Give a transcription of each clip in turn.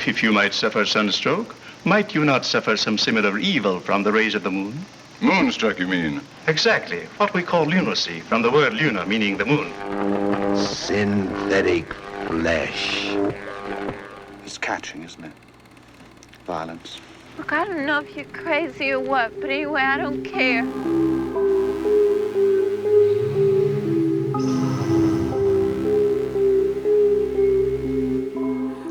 If you might suffer sunstroke, might you not suffer some similar evil from the rays of the moon? Moonstruck, you mean? Exactly. What we call lunacy, from the word luna, meaning the moon. Synthetic flesh. It's catching, isn't it? Violence. Look, I don't know if you're crazy or what, but anyway, I don't care.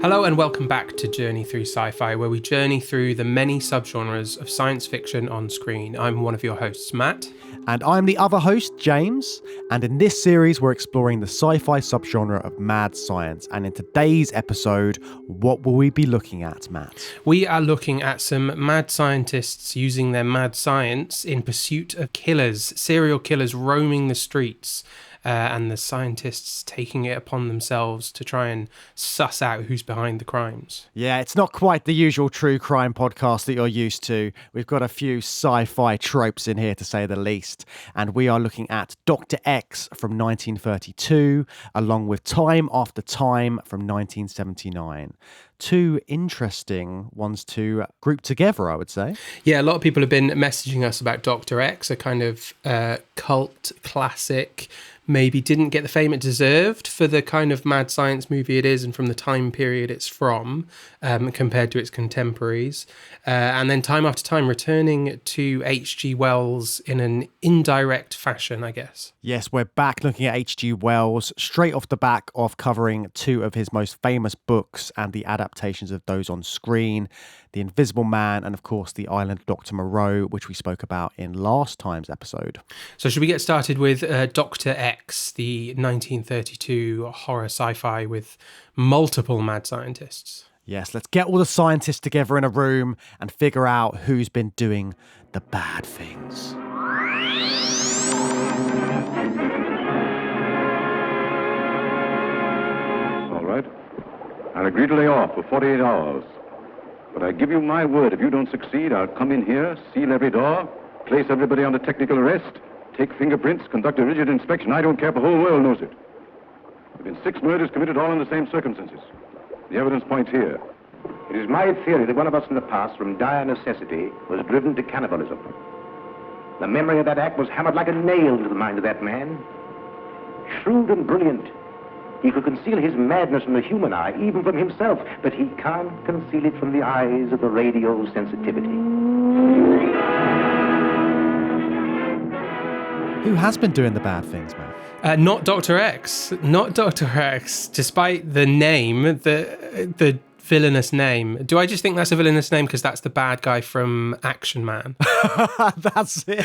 Hello and welcome back to Journey Through Sci-Fi, where we journey through the many subgenres of science fiction on screen. I'm one of your hosts, Matt. And I'm the other host, James. And in this series, we're exploring the sci-fi subgenre of mad science. And in today's episode, what will we be looking at, Matt? We are looking at some mad scientists using their mad science in pursuit of killers, serial killers roaming the streets. And the scientists taking it upon themselves to try and suss out who's behind the crimes. Yeah, it's not quite the usual true crime podcast that you're used to. We've got a few sci-fi tropes in here, to say the least. And we are looking at Dr. X from 1932, along with Time After Time from 1979. Two interesting ones to group together, I would say. Yeah, a lot of people have been messaging us about Dr. X, a kind of cult classic, maybe didn't get the fame it deserved for the kind of mad science movie it is and from the time period it's from, compared to its contemporaries. And then Time After Time returning to H.G. Wells in an indirect fashion, I guess. Yes, we're back looking at H.G. Wells straight off the back of covering two of his most famous books and the adaptations of those on screen, The Invisible Man and, of course, The Island of Dr. Moreau, which we spoke about in last time's episode. So should we get started with Dr. X, the 1932 horror sci-fi with multiple mad scientists? Yes, let's get all the scientists together in a room and figure out who's been doing the bad things. All right. I'll agree to lay off for 48 hours. But I give you my word, if you don't succeed, I'll come in here, seal every door, place everybody under technical arrest, take fingerprints, conduct a rigid inspection. I don't care if the whole world knows it. There have been 6 murders committed all in the same circumstances. The evidence points here. It is my theory that one of us in the past, from dire necessity, was driven to cannibalism. The memory of that act was hammered like a nail into the mind of that man. Shrewd and brilliant, he could conceal his madness from the human eye, even from himself, but he can't conceal it from the eyes of the radio sensitivity. Who has been doing the bad things, man? Not Dr. X. Not Dr. X, despite the name, the villainous name. Do I just think that's a villainous name because that's the bad guy from Action Man? That's it.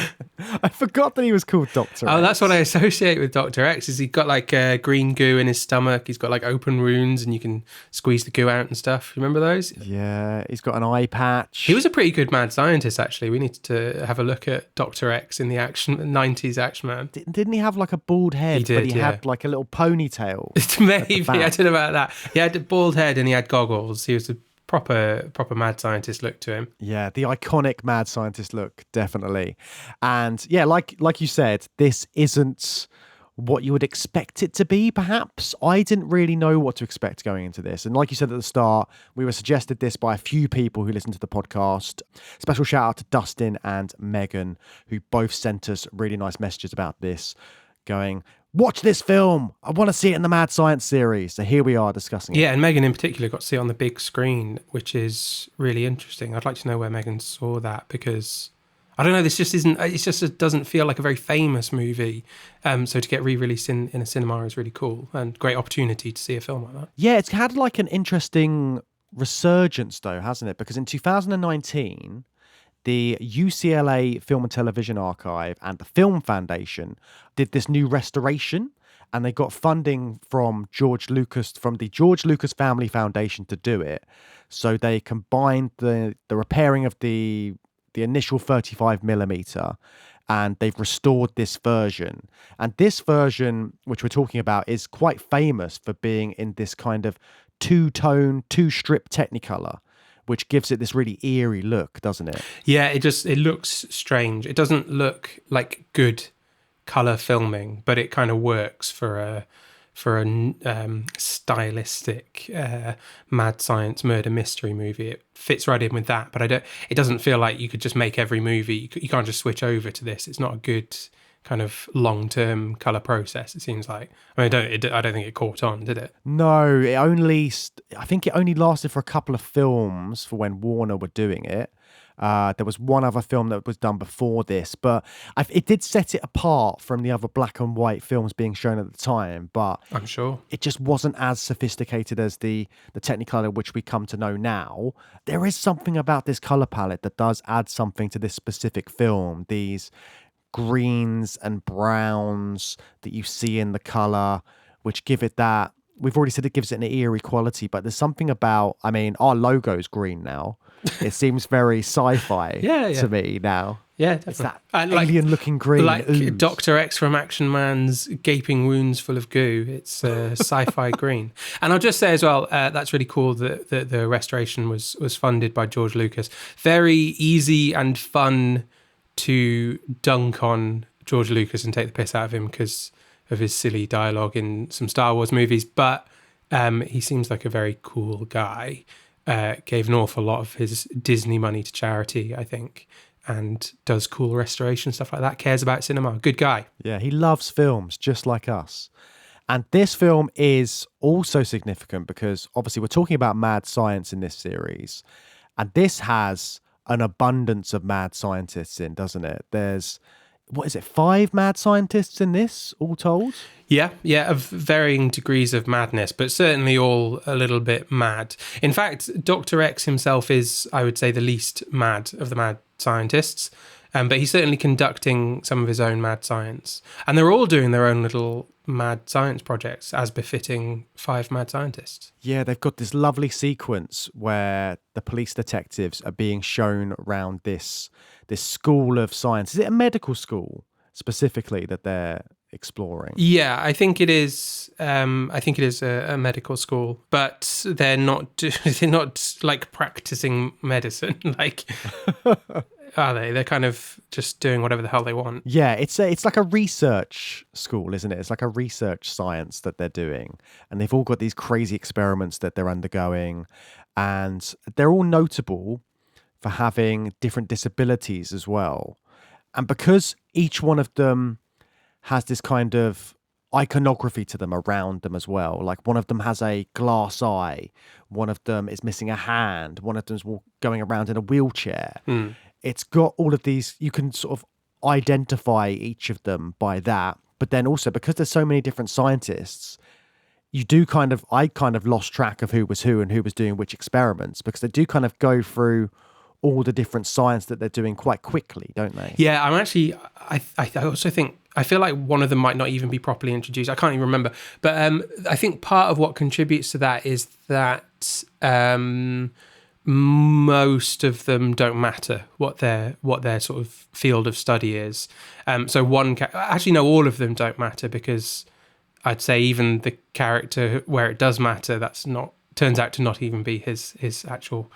I forgot that he was called Dr. X. Oh, that's what I associate with Dr. X, is he got like green goo in his stomach. He's got like open wounds and you can squeeze the goo out and stuff. Remember those? Yeah, he's got an eye patch. He was a pretty good mad scientist, actually. We need to have a look at Dr. X in the 90s Action Man. Didn't he have like a bald head? He did, but he had like a little ponytail. Maybe, I don't know about that. He had a bald head and he had goggles. He was a proper mad scientist look to him. Yeah, the iconic mad scientist look, definitely. And yeah, like you said, this isn't what you would expect it to be, perhaps. I didn't really know what to expect going into this. And like you said at the start, we were suggested this by a few people who listened to the podcast. Special shout out to Dustin and Megan, who both sent us really nice messages about this, going, watch this film. I want to see it in the Mad Science series. So here we are discussing it. Yeah, and Megan in particular got to see it on the big screen, which is really interesting. I'd like to know where Megan saw that because, I don't know, this just isn't, it doesn't feel like a very famous movie. So to get re-released in a cinema is really cool and great opportunity to see a film like that. Yeah, it's had like an interesting resurgence though, hasn't it? Because in 2019... the UCLA Film and Television Archive and the Film Foundation did this new restoration, and they got funding from the George Lucas Family Foundation to do it. So they combined the repairing of the initial 35mm, and they've restored this version. And this version, which we're talking about, is quite famous for being in this kind of two-tone, two-strip Technicolor, which gives it this really eerie look, doesn't it? Yeah, it looks strange. It doesn't look like good colour filming, but it kind of works for for a stylistic mad science murder mystery movie. It fits right in with that, but it doesn't feel like you could just make every movie. You can't just switch over to this. It's not a good kind of long-term color process, it seems like. I mean, I don't think it caught on, did it? No, I think it only lasted for a couple of films for when Warner were doing it. There was one other film that was done before this, but it did set it apart from the other black and white films being shown at the time. But I'm sure it just wasn't as sophisticated as the Technicolor, which we come to know now. There is something about this color palette that does add something to this specific film. These greens and browns that you see in the color, which give it that. We've already said it gives it an eerie quality, but there's something about, I mean, our logo's green now. It seems very sci-fi to me now. Yeah, definitely. It's that alien-looking green. Like ooze. Dr. X from Action Man's gaping wounds full of goo. It's sci-fi green. And I'll just say as well, that's really cool that the restoration was funded by George Lucas. Very easy and fun to dunk on George Lucas and take the piss out of him because of his silly dialogue in some Star Wars movies, but he seems like a very cool guy. Gave an awful lot of his Disney money to charity, I think, and does cool restoration stuff like that, cares about cinema. Good guy. Yeah, he loves films just like us. And this film is also significant because obviously we're talking about mad science in this series, and this has an abundance of mad scientists in, doesn't it? There's, 5 mad scientists in this, all told? Yeah, of varying degrees of madness, but certainly all a little bit mad. In fact, Dr. X himself is, I would say, the least mad of the mad scientists, but he's certainly conducting some of his own mad science. And they're all doing their own little mad science projects, as befitting 5 mad scientists. Yeah, they've got this lovely sequence where the police detectives are being shown around this school of science. Is it a medical school specifically that they're exploring? Yeah, I think it is. I think it is a medical school, but they're not like practicing medicine. Like, are they? They're kind of just doing whatever the hell they want. Yeah, it's like a research school, isn't it? It's like a research science that they're doing, and they've all got these crazy experiments that they're undergoing, and they're all notable for having different disabilities as well. And because each one of them has this kind of iconography to them around them as well. Like one of them has a glass eye, one of them is missing a hand, one of them's going around in a wheelchair. It's got all of these, you can sort of identify each of them by that. But then also because there's so many different scientists, I kind of lost track of who was who and who was doing which experiments, because they do kind of go through all the different science that they're doing quite quickly, don't they? Yeah, I also think, I feel like one of them might not even be properly introduced. I can't even remember. But I think part of what contributes to that is that most of them don't matter what their sort of field of study is. So all of them don't matter, because I'd say even the character where it does matter, turns out to not even be his actual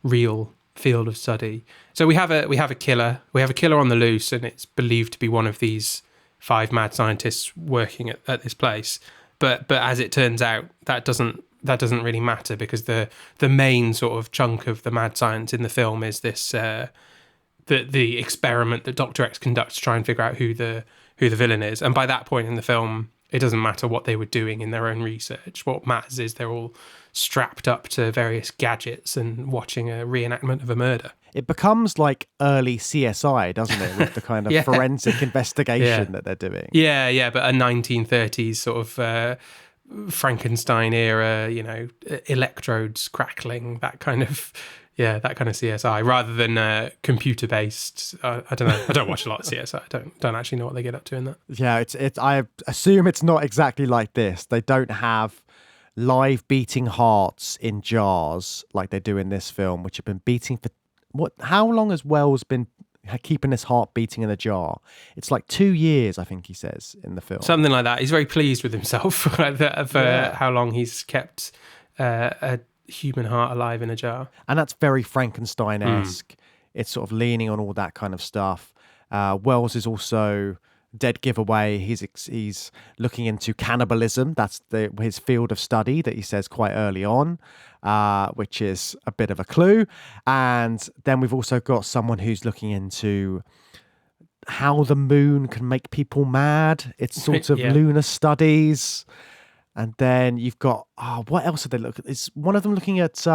real field of study. So we have a killer on the loose, and it's believed to be one of these 5 mad scientists working at this place. But as it turns out, that doesn't really matter, because the main sort of chunk of the mad science in the film is this the experiment that Dr. X conducts to try and figure out who the villain is. And by that point in the film, it doesn't matter what they were doing in their own research. What matters is they're all strapped up to various gadgets and watching a reenactment of a murder. It becomes like early CSI, doesn't it, with the kind of forensic investigation that they're doing. Yeah, but a 1930s sort of Frankenstein era, electrodes crackling, that kind of CSI, rather than computer based. I don't know. I don't watch a lot of CSI. I don't actually know what they get up to in that. Yeah, it's. I assume it's not exactly like this. They don't have live beating hearts in jars like they do in this film, which have been beating for how long has Wells been keeping his heart beating in a jar? It's like 2 years, I think he says in the film. Something like that. He's very pleased with himself for how long he's kept a human heart alive in a jar. And that's very Frankenstein-esque. It's sort of leaning on all that kind of stuff. Wells is also dead giveaway. He's looking into cannibalism. That's his field of study that he says quite early on, which is a bit of a clue. And then we've also got someone who's looking into how the moon can make people mad. It's sort of Yeah. lunar studies. And then you've got, what else are they looking at? Is one of them looking at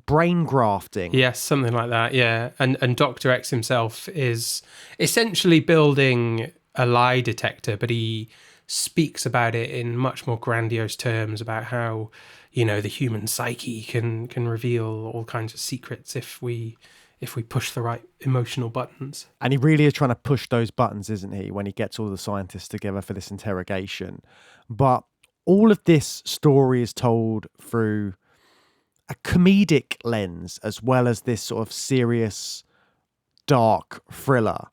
brain grafting? Yes, something like that, yeah. And Dr. X himself is essentially building a lie detector, but he speaks about it in much more grandiose terms about how, the human psyche can reveal all kinds of secrets if we push the right emotional buttons. And he really is trying to push those buttons, isn't he, when he gets all the scientists together for this interrogation. But all of this story is told through a comedic lens as well as this sort of serious, dark thriller.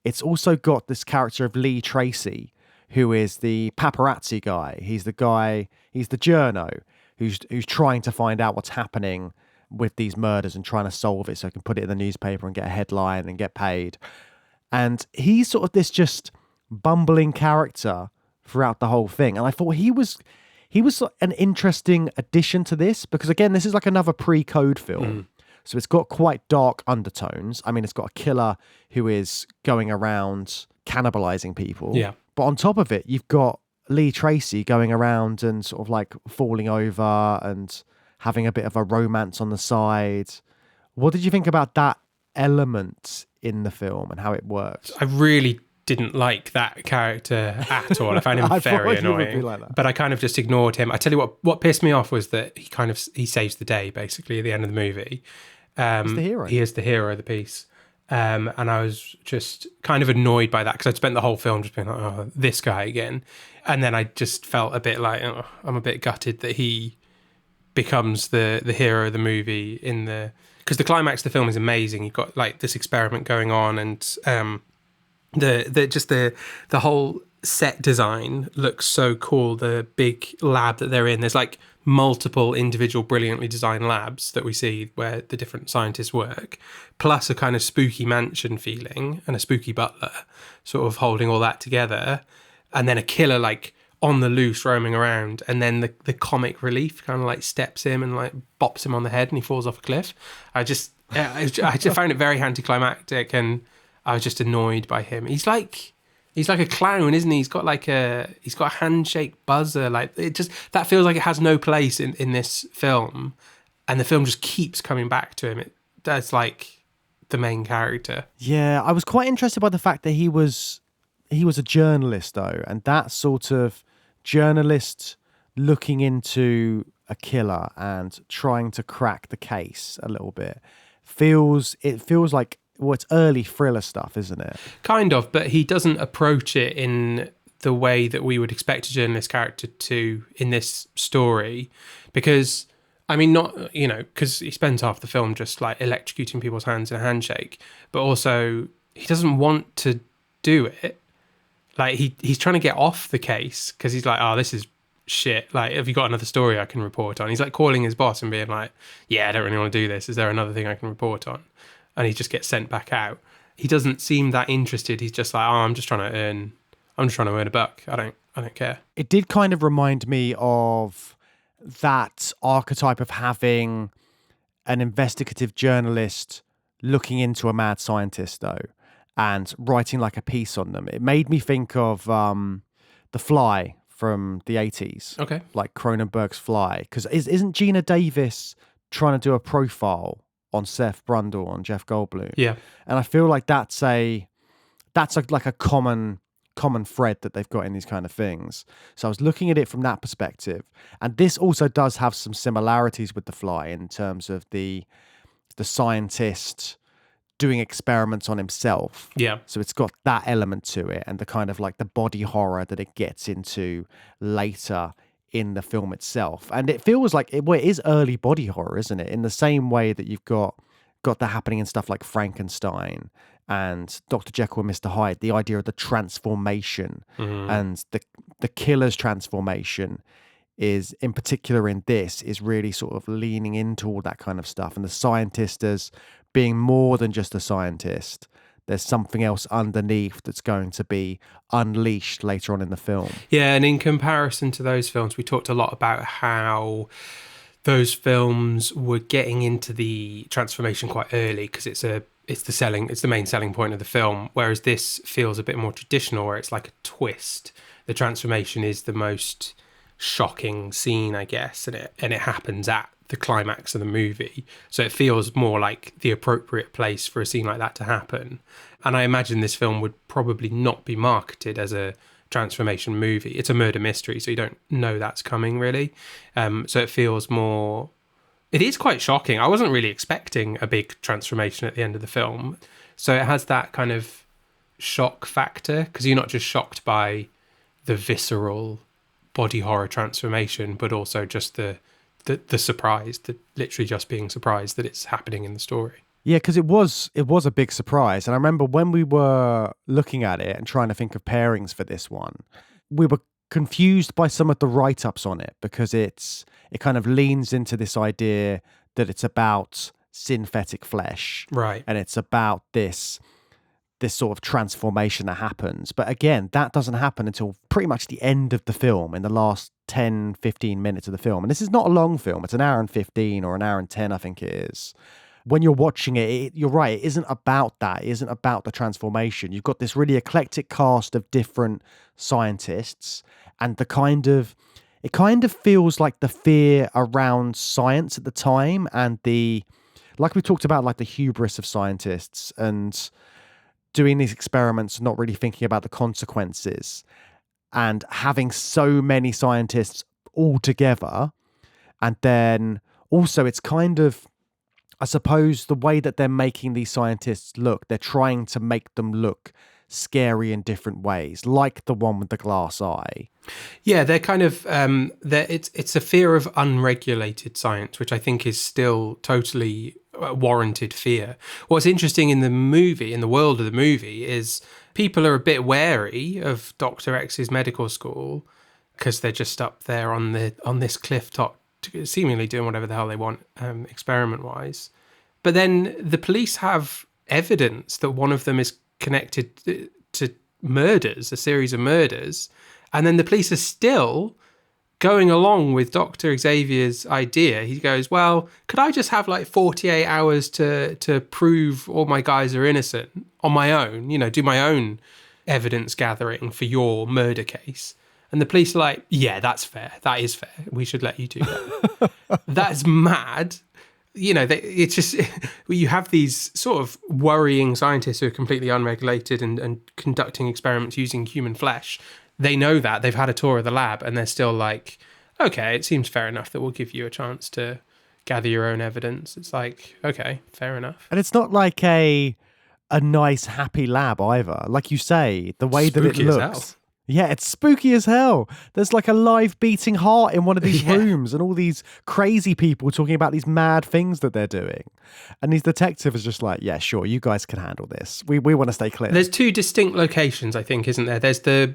It's also got this character of Lee Tracy, who is the paparazzi guy. He's the journo who's trying to find out what's happening with these murders and trying to solve it so he can put it in the newspaper and get a headline and get paid. And he's sort of this just bumbling character throughout the whole thing. And I thought he was an interesting addition to this because, again, this is like another pre-code film. So it's got quite dark undertones. I mean, it's got a killer who is going around cannibalizing people. Yeah. But on top of it, you've got Lee Tracy going around and sort of like falling over and having a bit of a romance on the side. What did you think about that element in the film and how it works? I really didn't like that character at all. I found him very annoying. Like but I kind of just ignored him. I tell you what pissed me off was that he saves the day basically at the end of the movie. He's the hero. He is the hero of the piece. And I was just kind of annoyed by that because I'd spent the whole film just being like, oh, this guy again. And then I just felt a bit like, oh, I'm a bit gutted that he becomes the hero of the movie because the climax of the film is amazing. You've got like this experiment going on and the whole set design looks so cool. The big lab that they're in, there's like multiple individual brilliantly designed labs that we see where the different scientists work, plus a kind of spooky mansion feeling and a spooky butler sort of holding all that together, and then a killer like on the loose roaming around, and then the comic relief kind of like steps him and like bops him on the head and he falls off a cliff. I just found it very anticlimactic and I was just annoyed by him. He's like a clown, isn't he? He's got a handshake buzzer. Like that feels like it has no place in this film, and the film just keeps coming back to him. That's like the main character. Yeah, I was quite interested by the fact that he was a journalist though, and that sort of journalist looking into a killer and trying to crack the case a little bit feels like. Well, it's early thriller stuff, isn't it? Kind of, but he doesn't approach it in the way that we would expect a journalist character to in this story. Because, I mean, because he spends half the film just like electrocuting people's hands in a handshake, but also he doesn't want to do it. Like, he's trying to get off the case because he's like, oh, this is shit. Like, have you got another story I can report on? He's like calling his boss and being like, yeah, I don't really want to do this. Is there another thing I can report on? And he just gets sent back out. He doesn't seem that interested. He's just like, oh, I'm just trying to earn a buck. I don't care. It did kind of remind me of that archetype of having an investigative journalist looking into a mad scientist, though, and writing like a piece on them. It made me think of The Fly from the 80s. Okay. Like Cronenberg's Fly. Because isn't Gina Davis trying to do a profile on Seth Brundle, on Jeff Goldblum? Yeah. And I feel like that's like a common thread that they've got in these kind of things. So I was looking at it from that perspective. And this also does have some similarities with The Fly in terms of the scientist doing experiments on himself. Yeah. So it's got that element to it and the kind of like the body horror that it gets into later in the film itself. And it feels like it is early body horror, isn't it? In the same way that you've got that happening in stuff like Frankenstein and Dr. Jekyll and Mr. Hyde, the idea of the transformation and the killer's transformation is, in particular in this, is really sort of leaning into all that kind of stuff. And the scientist as being more than just a scientist, there's something else underneath that's going to be unleashed later on in the film. Yeah, and in comparison to those films, we talked a lot about how those films were getting into the transformation quite early because it's the main selling point of the film, whereas this feels a bit more traditional, where it's like a twist. The transformation is the most shocking scene, I guess, and it happens at the climax of the movie, so it feels more like the appropriate place for a scene like that to happen. And I imagine this film would probably not be marketed as a transformation movie. It's a murder mystery, so you don't know that's coming really. So it feels more, it is quite shocking. I wasn't really expecting a big transformation at the end of the film, so it has that kind of shock factor, because you're not just shocked by the visceral body horror transformation, but also just the surprise, literally just being surprised that it's happening in the story. Yeah, because it was a big surprise. And I remember when we were looking at it and trying to think of pairings for this one, we were confused by some of the write-ups on it, because it kind of leans into this idea that it's about synthetic flesh. Right. And it's about this sort of transformation that happens. But again, that doesn't happen until pretty much the end of the film, in the last 10, 15 minutes of the film. And this is not a long film. It's an hour and 15 or an hour and 10, I think it is. When you're watching it, you're right, it isn't about that. It isn't about the transformation. You've got this really eclectic cast of different scientists, and it kind of feels like the fear around science at the time, and like we talked about, like the hubris of scientists and doing these experiments, not really thinking about the consequences, and having so many scientists all together. And then also it's kind of, I suppose, the way that they're making these scientists look, they're trying to make them look scary in different ways, like the one with the glass eye. Yeah, they're kind of it's a fear of unregulated science, which I think is still totally warranted fear. What's interesting in the movie, in the world of the movie, is people are a bit wary of Dr. X's medical school because they're just up there on this cliff top, seemingly doing whatever the hell they want, experiment-wise. But then the police have evidence that one of them is connected to murders, a series of murders, and then the police are still going along with Dr. Xavier's idea. He goes, well, could I just have like 48 hours to prove all my guys are innocent on my own, do my own evidence gathering for your murder case? And the police are like, yeah, that's fair. That is fair. We should let you do that. That's mad. It's just, you have these sort of worrying scientists who are completely unregulated and conducting experiments using human flesh. They know that. They've had a tour of the lab, and they're still like, okay, it seems fair enough that we'll give you a chance to gather your own evidence. It's like, okay, fair enough. And it's not like a nice, happy lab either. Like you say, the way that it Spooky as looks. hell. Yeah, it's spooky as hell. There's like a live beating heart in one of these rooms, and all these crazy people talking about these mad things that they're doing. And these detectives are just like, yeah, sure, you guys can handle this. We want to stay clear. There's two distinct locations, I think, isn't there? There's the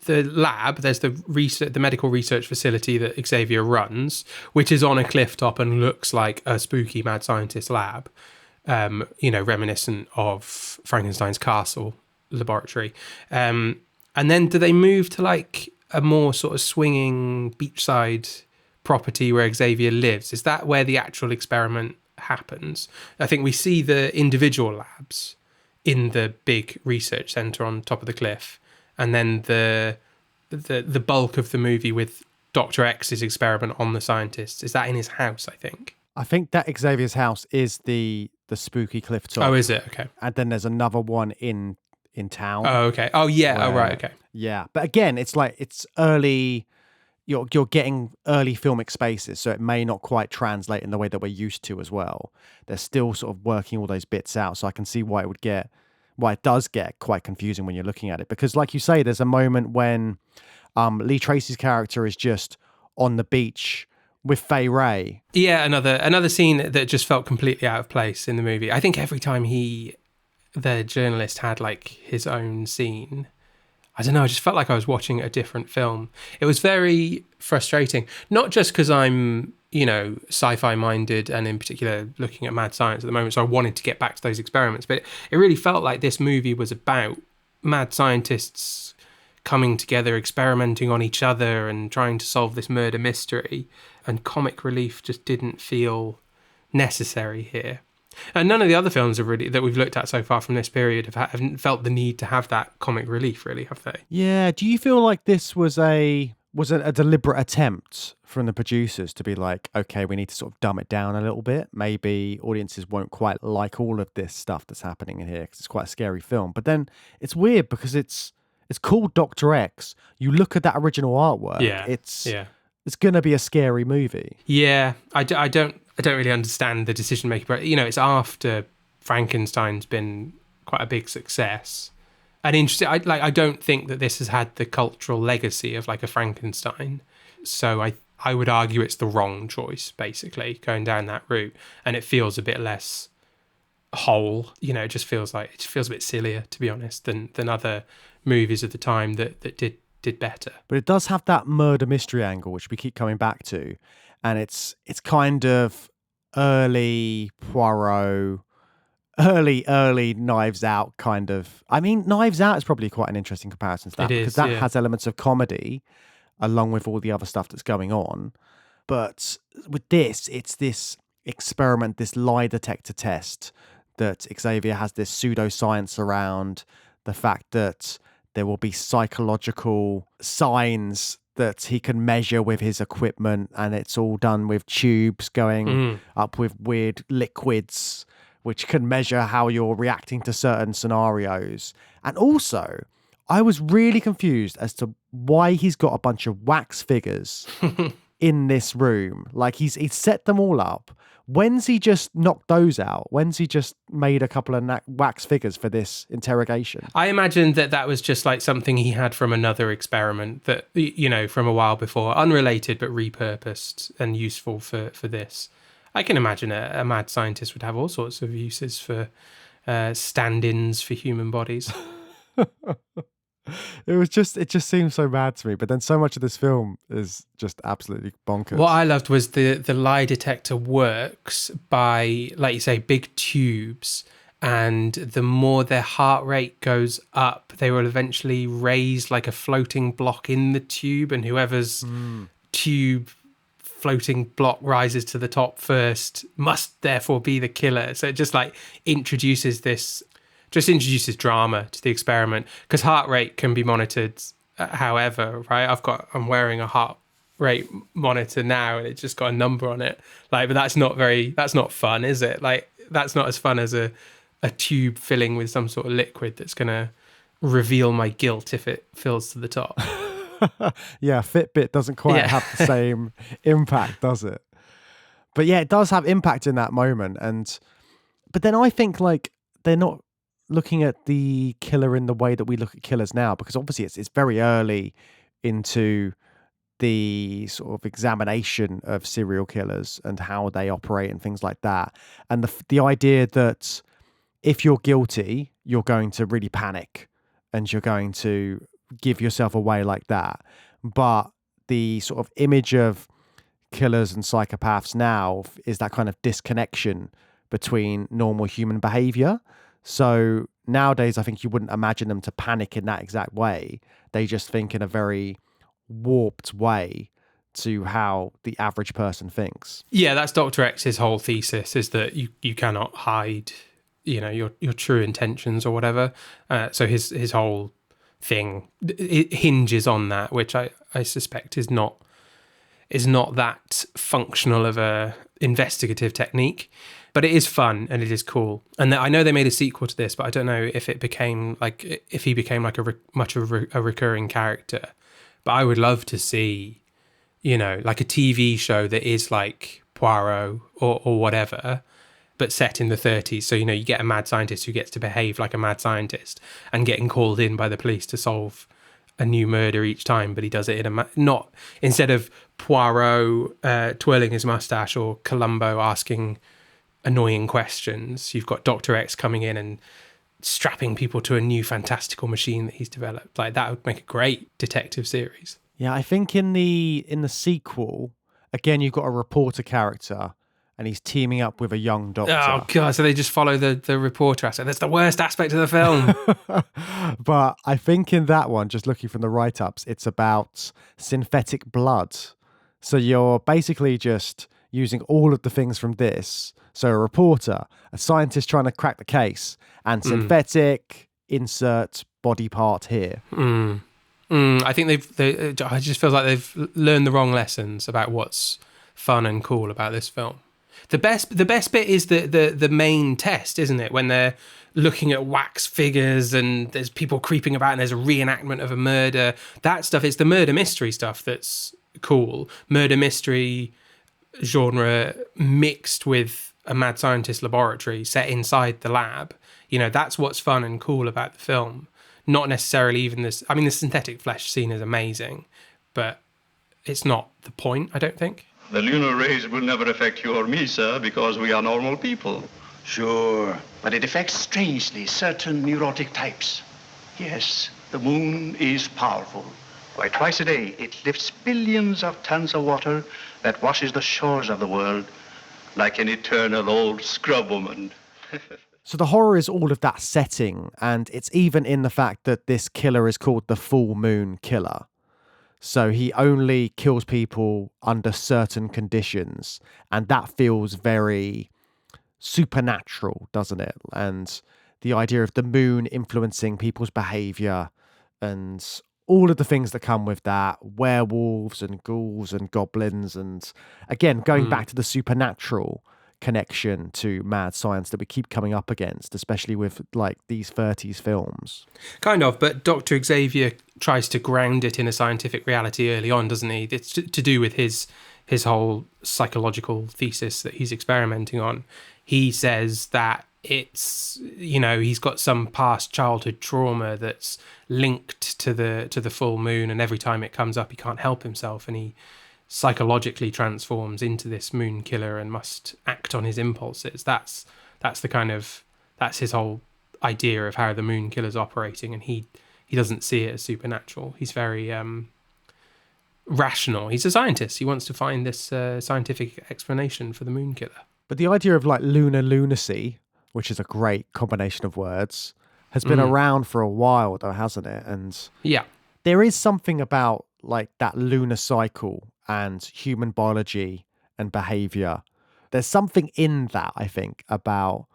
lab, there's the medical research facility that Xavier runs, which is on a cliff top and looks like a spooky mad scientist lab, reminiscent of Frankenstein's castle laboratory. And then do they move to like a more sort of swinging beachside property where Xavier lives? Is that where the actual experiment happens? I think we see the individual labs in the big research centre on top of the cliff, and then the bulk of the movie with Dr. X's experiment on the scientists. Is that in his house, I think? I think that Xavier's house is the spooky cliff top. Oh, is it? Okay. And then there's another one in town. Oh, okay. Oh, yeah. Oh, right. Okay. Yeah. But again, it's like, it's early, you're getting early filmic spaces, so it may not quite translate in the way that we're used to as well. They're still sort of working all those bits out, so I can see why it does get quite confusing when you're looking at it. Because like you say, there's a moment when Lee Tracy's character is just on the beach with Fay Wray. Yeah, another scene that just felt completely out of place in the movie. I think every time the journalist had like his own scene, I don't know, I just felt like I was watching a different film. It was very frustrating, not just because I'm, sci-fi minded and in particular looking at mad science at the moment, so I wanted to get back to those experiments, but it really felt like this movie was about mad scientists coming together, experimenting on each other and trying to solve this murder mystery, and comic relief just didn't feel necessary here. And none of the other films that we've looked at so far from this period haven't felt the need to have that comic relief, really, have they? Yeah. Do you feel like this was a deliberate attempt from the producers to be like, okay, we need to sort of dumb it down a little bit. Maybe audiences won't quite like all of this stuff that's happening in here because it's quite a scary film. But then it's weird because it's called Dr. X. You look at that original artwork. Yeah. It's going to be a scary movie. Yeah. I don't really understand the decision making, but it's after Frankenstein's been quite a big success. And interesting, I don't think that this has had the cultural legacy of like a Frankenstein. So I would argue it's the wrong choice, basically, going down that route. And it feels a bit less whole. It just feels a bit sillier, to be honest, than other movies of the time that did better. But it does have that murder mystery angle, which we keep coming back to. And it's kind of early Poirot, early Knives Out kind of. I mean, Knives Out is probably quite an interesting comparison to that, because that has elements of comedy along with all the other stuff that's going on. But with this, it's this experiment, this lie detector test that Xavier has this pseudoscience around, the fact that there will be psychological signs that he can measure with his equipment, and it's all done with tubes going up with weird liquids which can measure how you're reacting to certain scenarios. And also, I was really confused as to why he's got a bunch of wax figures in this room. Like he's set them all up. When's he just knocked those out? When's he just made a couple of wax figures for this interrogation? I imagine that was just like something he had from another experiment that, from a while before, unrelated but repurposed and useful for this. I can imagine a mad scientist would have all sorts of uses for stand-ins for human bodies. It just seems so mad to me, but then so much of this film is just absolutely bonkers. What I loved was the lie detector works by, like you say, big tubes, and the more their heart rate goes up, they will eventually raise like a floating block in the tube, and whoever's tube floating block rises to the top first must therefore be the killer. So it just like introduces drama to the experiment, because heart rate can be monitored however, right? I'm wearing a heart rate monitor now and it's just got a number on it. Like, but that's not fun, is it? Like, that's not as fun as a tube filling with some sort of liquid that's going to reveal my guilt if it fills to the top. Yeah, Fitbit doesn't quite have the same impact, does it? But yeah, it does have impact in that moment. But then I think like they're not looking at the killer in the way that we look at killers now, because obviously it's very early into the sort of examination of serial killers and how they operate and things like that. And the idea that if you're guilty, you're going to really panic and you're going to give yourself away like that. But the sort of image of killers and psychopaths now is that kind of disconnection between normal human behavior. So nowadays, I think you wouldn't imagine them to panic in that exact way. They just think in a very warped way to how the average person thinks. Yeah, that's Dr. X's whole thesis, is that you cannot hide, your true intentions or whatever. So his whole thing, it hinges on that, which I suspect is not that functional of a investigative technique. But it is fun and it is cool. And I know they made a sequel to this, but I don't know if he became like much of a recurring character. But I would love to see, like a TV show that is like Poirot or whatever, but set in the 30s. So, you get a mad scientist who gets to behave like a mad scientist and getting called in by the police to solve a new murder each time, but he does it in not instead of Poirot twirling his mustache or Columbo asking annoying questions, you've got Dr. X coming in and strapping people to a new fantastical machine that he's developed. Like, that would make a great detective series. Yeah, I think in the sequel, again, you've got a reporter character, and he's teaming up with a young doctor. Oh god! So they just follow the reporter aspect. That's the worst aspect of the film. But I think in that one, just looking from the write-ups, it's about synthetic blood. So you're basically just using all of the things from this. So a reporter, a scientist trying to crack the case, and synthetic insert body part here. I think I just feel like they've learned the wrong lessons about what's fun and cool about this film. The best bit is the main test, isn't it? When they're looking at wax figures and there's people creeping about and there's a reenactment of a murder. That stuff is the murder mystery stuff that's cool. Murder mystery genre mixed with a mad scientist laboratory set inside the lab. You know, that's what's fun and cool about the film. Not necessarily even this. I mean, the synthetic flesh scene is amazing, but it's not the point, I don't think. The lunar rays will never affect you or me, sir, because we are normal people. Sure, but it affects strangely certain neurotic types. Yes, the moon is powerful. Why, twice a day, it lifts billions of tons of water that washes the shores of the world like an eternal old scrub woman. So the horror is all of that setting, and it's even in the fact that this killer is called the Full Moon Killer. So he only kills people under certain conditions, and that feels very supernatural, doesn't it? And the idea of the moon influencing people's behavior and all of the things that come with that, werewolves and ghouls and goblins, and again, going back to the supernatural connection to mad science that we keep coming up against, especially with like these 30s films. Kind of, but Dr. Xavier tries to ground it in a scientific reality early on, doesn't he? It's to do with his whole psychological thesis that he's experimenting on. He says that it's, you know, he's got some past childhood trauma that's linked to the full moon, and every time it comes up he can't help himself, and he psychologically transforms into this moon killer and must act on his impulses. That's his whole idea of how the moon killer's operating, and he doesn't see it as supernatural. He's very rational. He's a scientist. He wants to find this scientific explanation for the moon killer. But the idea of like lunar lunacy, which is a great combination of words, has been around for a while though, hasn't it? And yeah, there is something about like that lunar cycle and human biology and behavior. There's something in that, I think, about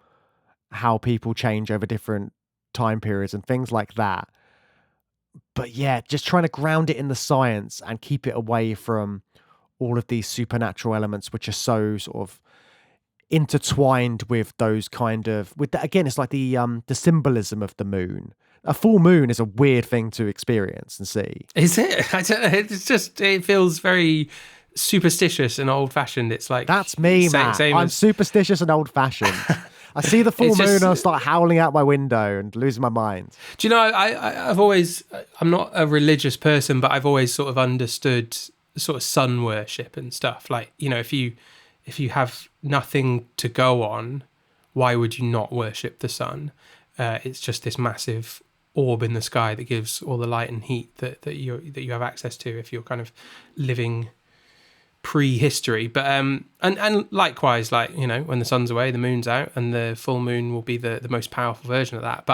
how people change over different time periods and things like that. But yeah, just trying to ground it in the science and keep it away from all of these supernatural elements, which are so sort of intertwined with those kind of, with that, again, it's like the symbolism of the moon. A full moon is a weird thing to experience and see. Is it? I don't know. It's just, it feels very superstitious and old-fashioned. It's like, that's me, man. I'm superstitious and old-fashioned. I see the full moon and I start howling out my window and losing my mind. Do you know, I'm not a religious person, but I've always sort of understood sort of sun worship and stuff. Like, you know, if you have nothing to go on, why would you not worship the sun? It's just this massive orb in the sky that gives all the light and heat that you have access to if you're kind of living prehistory. But and likewise, like, you know, when the sun's away, the moon's out, and the full moon will be the most powerful version of that. But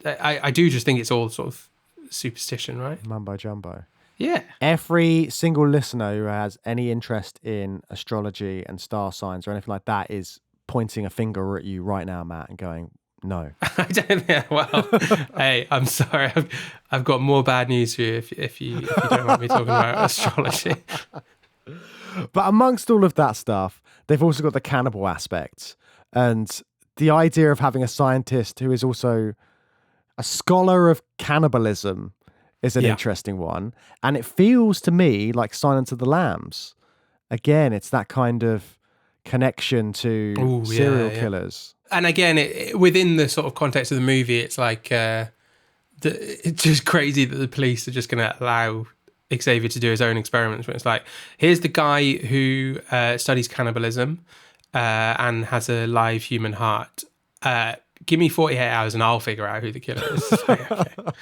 I do just think it's all sort of superstition, right? Mumbo jumbo. Yeah. Every single listener who has any interest in astrology and star signs or anything like that is pointing a finger at you right now, Matt, and going, no. I don't think. Well, hey, I'm sorry. I've got more bad news for you if you don't want me talking about astrology. But amongst all of that stuff, they've also got the cannibal aspect, and the idea of having a scientist who is also a scholar of cannibalism is an interesting one. And it feels to me like Silence of the Lambs. Again, it's that kind of connection to serial killers. And again, within the sort of context of the movie, it's like it's just crazy that the police are just going to allow Xavier to do his own experiments. When it's like, here's the guy who studies cannibalism and has a live human heart. give me 48 hours and I'll figure out who the killer is. Like, okay.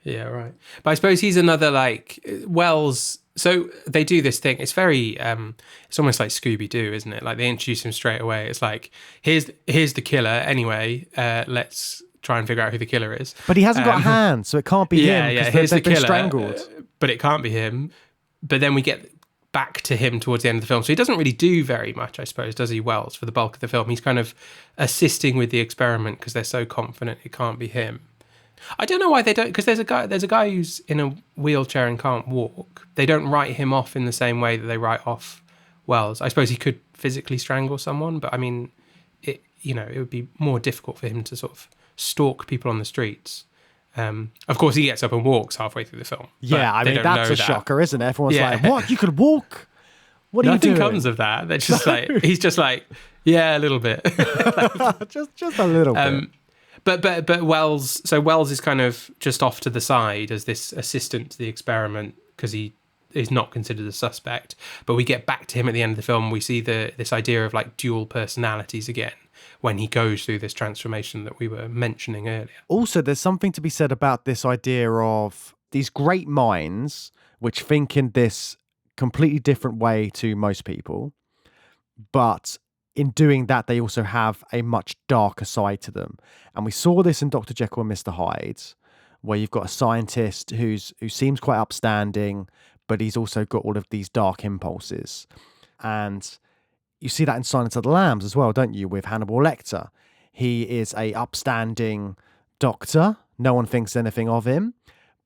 Yeah, right. But I suppose he's another, like, Wells. So they do this thing. It's very, it's almost like Scooby-Doo, isn't it? Like, they introduce him straight away. It's like, here's the killer. Anyway, let's try and figure out who the killer is. But he hasn't got a hand, so it can't be him. Yeah, here's the they've been killer, strangled. But it can't be him. But then we get back to him towards the end of the film. So he doesn't really do very much, I suppose, does he, Wells, for the bulk of the film? He's kind of assisting with the experiment because they're so confident it can't be him. I don't know why they don't, because there's a guy who's in a wheelchair and can't walk. They don't write him off in the same way that they write off Wells. I suppose he could physically strangle someone, but I mean, it would be more difficult for him to sort of stalk people on the streets. Of course, he gets up and walks halfway through the film. Yeah, I mean, that's a shocker, isn't it? Everyone's like, what? You could walk? What are you doing? Nothing comes of that. They're just like, he's just like, yeah, a little bit. just a little bit. But Wells is kind of just off to the side as this assistant to the experiment because he is not considered a suspect. But we get back to him at the end of the film. We see this idea of like dual personalities again when he goes through this transformation that we were mentioning earlier. Also, there's something to be said about this idea of these great minds which think in this completely different way to most people, but in doing that, they also have a much darker side to them. And we saw this in Dr. Jekyll and Mr. Hyde, where you've got a scientist who seems quite upstanding, but he's also got all of these dark impulses. And you see that in Silence of the Lambs as well, don't you, with Hannibal Lecter? He is a upstanding doctor. No one thinks anything of him,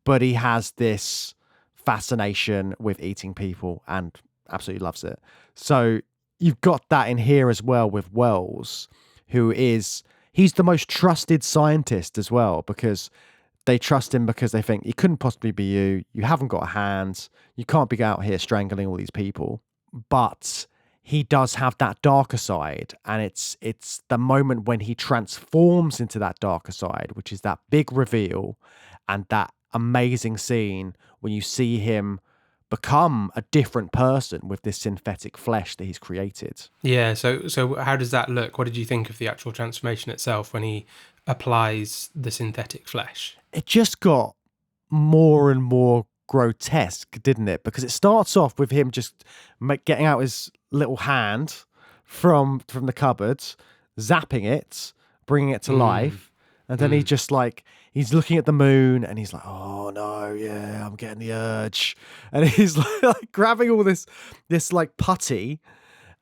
but he has this fascination with eating people and absolutely loves it. So you've got that in here as well with Wells, he's the most trusted scientist as well, because they trust him because they think he couldn't possibly be you. You haven't got a hand. You can't be out here strangling all these people. But he does have that darker side, and it's the moment when he transforms into that darker side, which is that big reveal and that amazing scene when you see him become a different person with this synthetic flesh that he's created. Yeah, so how does that look? What did you think of the actual transformation itself when he applies the synthetic flesh? It just got more and more grotesque, didn't it? Because it starts off with him just getting out his little hand from the cupboard, zapping it, bringing it to life, and then he just like, he's looking at the moon and he's like, oh no, yeah, I'm getting the urge. And he's like grabbing all this like putty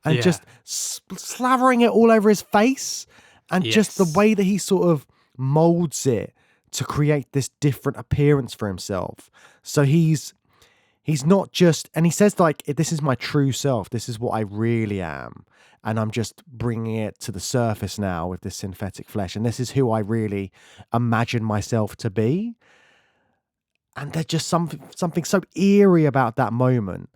and just slavering it all over his face. And just the way that he sort of molds it to create this different appearance for himself. So he's not just, and he says like, this is my true self. This is what I really am. And I'm just bringing it to the surface now with this synthetic flesh. And this is who I really imagine myself to be. And there's just something so eerie about that moment.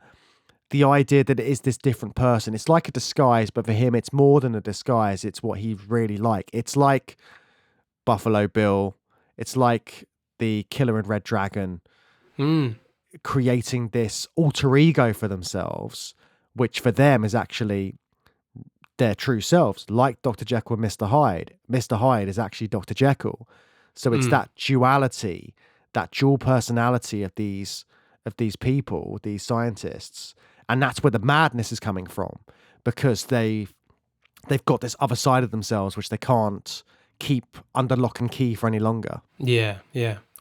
The idea that it is this different person. It's like a disguise, but for him, it's more than a disguise. It's what he's really like. It's like Buffalo Bill. It's like the killer in Red Dragon creating this alter ego for themselves, which for them is actually their true selves, like Dr. Jekyll and Mr. Hyde. Mr. Hyde is actually Dr. Jekyll. So it's that duality, that dual personality of these people, these scientists. And that's where the madness is coming from, because they've got this other side of themselves which they can't keep under lock and key for any longer. Yeah.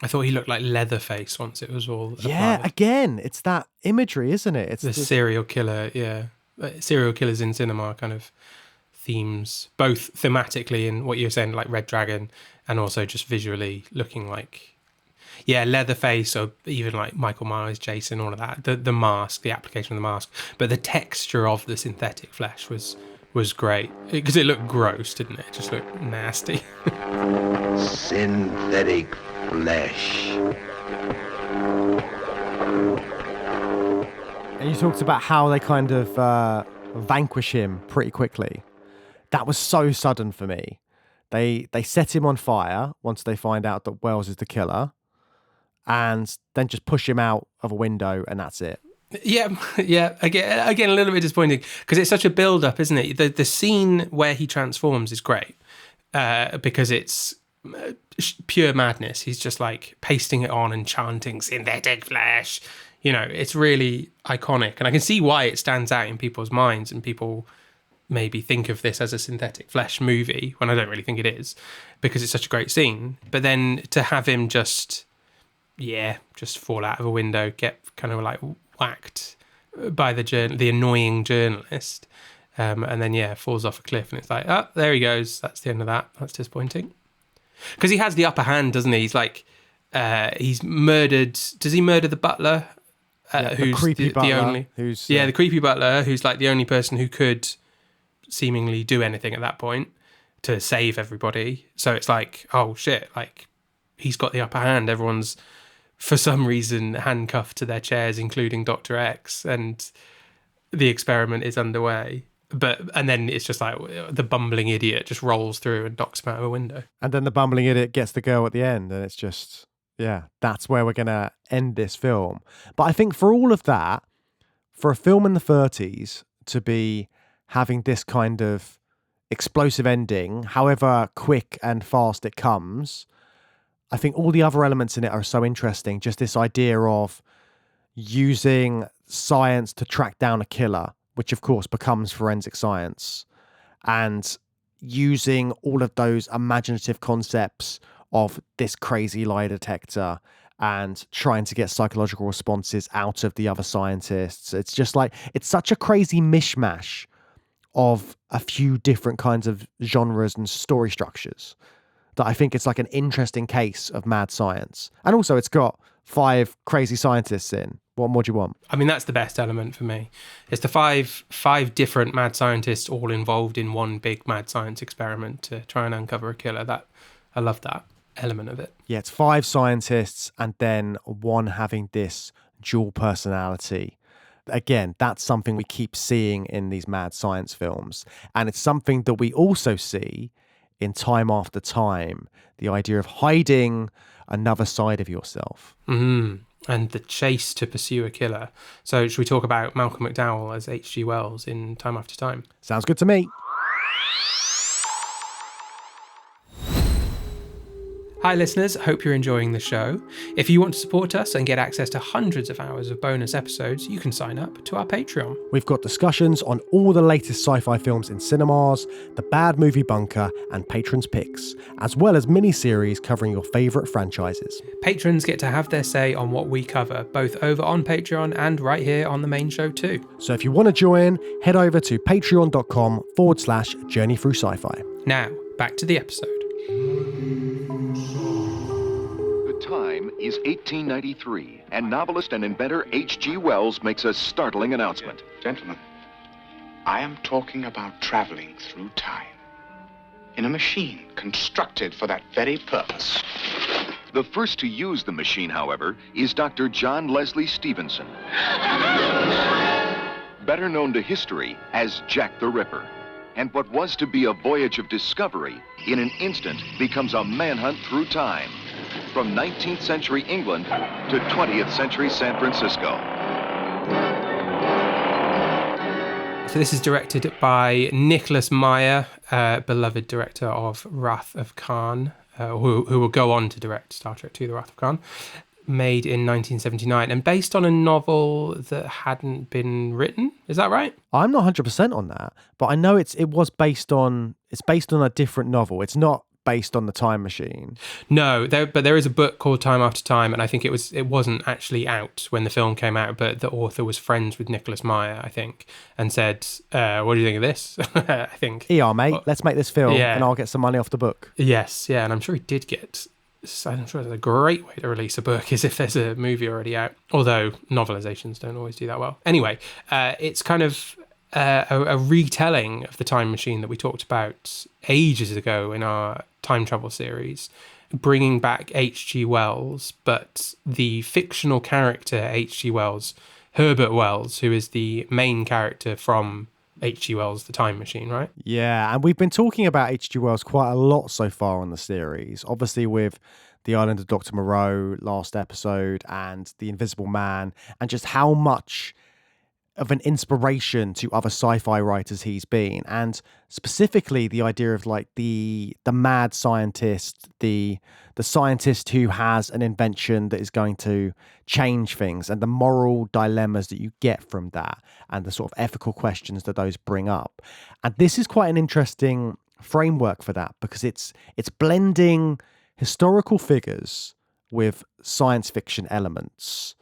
I thought he looked like Leatherface once it was all applied. Yeah, again, it's that imagery, isn't it? It's the serial killer, serial killers in cinema kind of themes, both thematically in what you were saying, like Red Dragon, and also just visually looking like, Leatherface, or even like Michael Myers, Jason, all of that. The mask, the application of the mask, but the texture of the synthetic flesh was great, because it looked gross, didn't it? It just looked nasty. Synthetic flesh. And you talked about how they kind of vanquish him pretty quickly. That was so sudden for me. They set him on fire once they find out that Wells is the killer, and then just push him out of a window, and that's it. Yeah. Again, a little bit disappointing, because it's such a build-up, isn't it? The scene where he transforms is great. because it's pure madness. He's just like pasting it on and chanting synthetic flesh. You know, it's really iconic. And I can see why it stands out in people's minds, and people maybe think of this as a synthetic flesh movie when I don't really think it is, because it's such a great scene. But then to have him just fall out of a window, get kind of like whacked by the annoying journalist, and then falls off a cliff, and it's like, oh, there he goes. That's the end of that. That's disappointing. Because he has the upper hand, doesn't he? He's like, he's murdered. Does he murder the butler? Who's the creepy butler. The creepy butler, who's like the only person who could seemingly do anything at that point to save everybody. So it's like, oh shit, like he's got the upper hand. Everyone's for some reason handcuffed to their chairs, including Dr. X, and the experiment is underway. And then it's just like the bumbling idiot just rolls through and knocks him out of a window. And then the bumbling idiot gets the girl at the end, and it's just, that's where we're going to end this film. But I think for all of that, for a film in the 30s to be having this kind of explosive ending, however quick and fast it comes, I think all the other elements in it are so interesting. Just this idea of using science to track down a killer, which of course becomes forensic science, and using all of those imaginative concepts of this crazy lie detector and trying to get psychological responses out of the other scientists. It's just like, it's such a crazy mishmash of a few different kinds of genres and story structures that I think it's like an interesting case of mad science. And also it's got 5 crazy scientists in. What more do you want? I mean, that's the best element for me. It's the five different mad scientists all involved in one big mad science experiment to try and uncover a killer. That I love that element of it. Yeah, it's 5 scientists and then one having this dual personality. Again, that's something we keep seeing in these mad science films. And it's something that we also see in Time After Time, the idea of hiding another side of yourself. Mm-hmm. And the chase to pursue a killer. So should we talk about Malcolm McDowell as H.G. Wells in Time After Time? Sounds good to me. Hi listeners, hope you're enjoying the show. If you want to support us and get access to hundreds of hours of bonus episodes, you can sign up to our Patreon. We've got discussions on all the latest sci-fi films in cinemas, the Bad Movie Bunker, and Patrons' Picks, as well as mini-series covering your favourite franchises. Patrons get to have their say on what we cover, both over on Patreon and right here on the main show too. So if you want to join, head over to patreon.com/Journey Through Sci-Fi. Now, back to the episode. Time is 1893, and novelist and inventor H.G. Wells makes a startling announcement. Gentlemen, I am talking about traveling through time in a machine constructed for that very purpose. The first to use the machine, however, is Dr. John Leslie Stevenson, better known to history as Jack the Ripper. And what was to be a voyage of discovery, in an instant becomes a manhunt through time. From 19th century England to 20th century San Francisco. So this is directed by Nicholas Meyer, beloved director of Wrath of Khan, who will go on to direct Star Trek II, The Wrath of Khan, made in 1979 and based on a novel that hadn't been written. Is that right? I'm not 100% on that, but I know it's based on a different novel. It's not based on the Time Machine. No, but there is a book called Time After Time, and I think it wasn't actually out when the film came out, but the author was friends with Nicholas Meyer, I think, and said, what do you think of this? I think. Mate, let's make this film and I'll get some money off the book. Yes, yeah, and I'm sure he did get... I'm sure it's a great way to release a book is if there's a movie already out, although novelizations don't always do that well. Anyway, it's kind of a retelling of the Time Machine that we talked about ages ago in our time travel series, bringing back H.G. Wells, but the fictional character H.G. Wells, Herbert Wells, who is the main character from H.G. Wells, The Time Machine, right? Yeah, and we've been talking about H.G. Wells quite a lot so far on the series, obviously with The Island of Dr. Moreau last episode and The Invisible Man, and just how much of an inspiration to other sci-fi writers he's been, and specifically the idea of like the mad scientist, the scientist who has an invention that is going to change things, and the moral dilemmas that you get from that, and the sort of ethical questions that those bring up. And this is quite an interesting framework for that, because it's blending historical figures with science fiction elements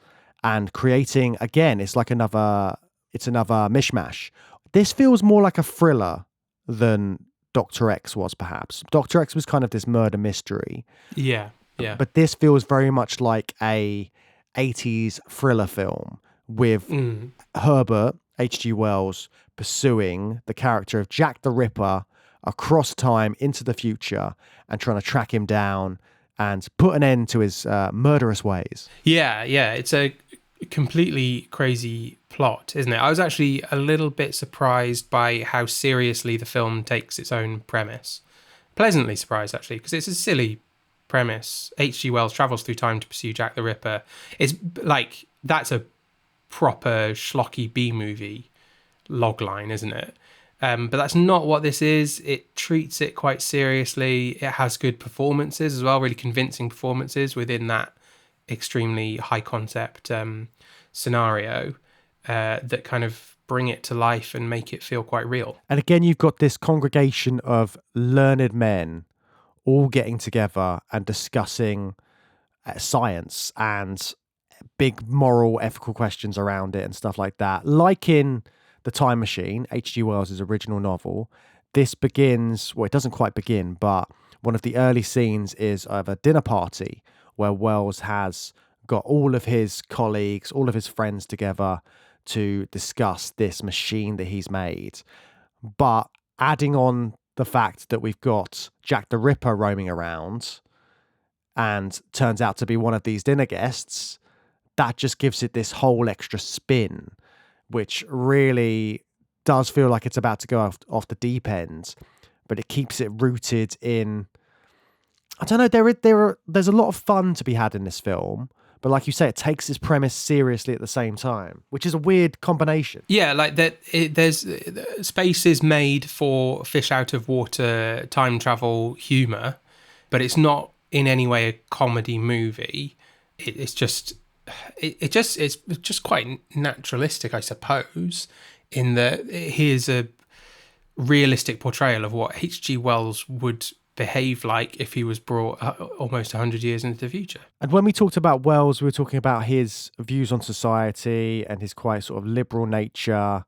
and creating, again, it's another mishmash. This feels more like a thriller than Dr. X was, perhaps. Dr. X was kind of this murder mystery. Yeah. But this feels very much like a 80s thriller film with Herbert H.G. Wells pursuing the character of Jack the Ripper across time into the future and trying to track him down and put an end to his murderous ways. Yeah. It's a completely crazy plot, isn't it? I was actually a little bit surprised by how seriously the film takes its own premise. Pleasantly surprised, actually, because it's a silly premise. H.G. Wells travels through time to pursue Jack the Ripper. It's like, that's a proper schlocky B-movie logline, isn't it? But that's not what this is. It treats it quite seriously. It has good performances as well, really convincing performances within that extremely high concept scenario that kind of bring it to life and make it feel quite real. And again, you've got this congregation of learned men all getting together and discussing science and big moral, ethical questions around it and stuff like that. Like in The Time Machine, H.G. Wells' original novel, this begins, well, it doesn't quite begin, but one of the early scenes is of a dinner party where Wells has got all of his colleagues, all of his friends together to discuss this machine that he's made. But adding on the fact that we've got Jack the Ripper roaming around and turns out to be one of these dinner guests, that just gives it this whole extra spin, which really does feel like it's about to go off the deep end, but it keeps it rooted in, I don't know, there's a lot of fun to be had in this film, but like you say, it takes its premise seriously at the same time, which is a weird combination. Yeah, like that. There's space is made for fish out of water time travel humor, but it's not in any way a comedy movie. It's just quite naturalistic, I suppose, in that here's a realistic portrayal of what H.G. Wells would behave like if he was brought almost 100 years into the future. And when we talked about Wells, we were talking about his views on society and his quite sort of liberal nature.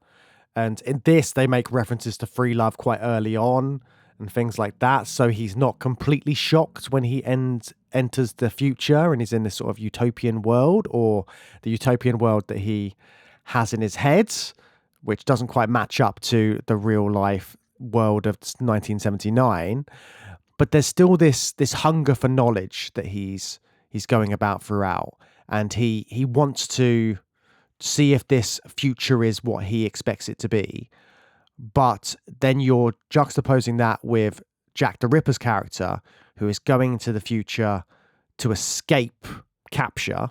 And in this, they make references to free love quite early on and things like that. So he's not completely shocked when he enters the future and he's in this sort of utopian world, or the utopian world that he has in his head, which doesn't quite match up to the real life world of 1979. But there's still this hunger for knowledge that he's going about throughout, and he wants to see if this future is what he expects it to be. But then you're juxtaposing that with Jack the Ripper's character, who is going to the future to escape capture,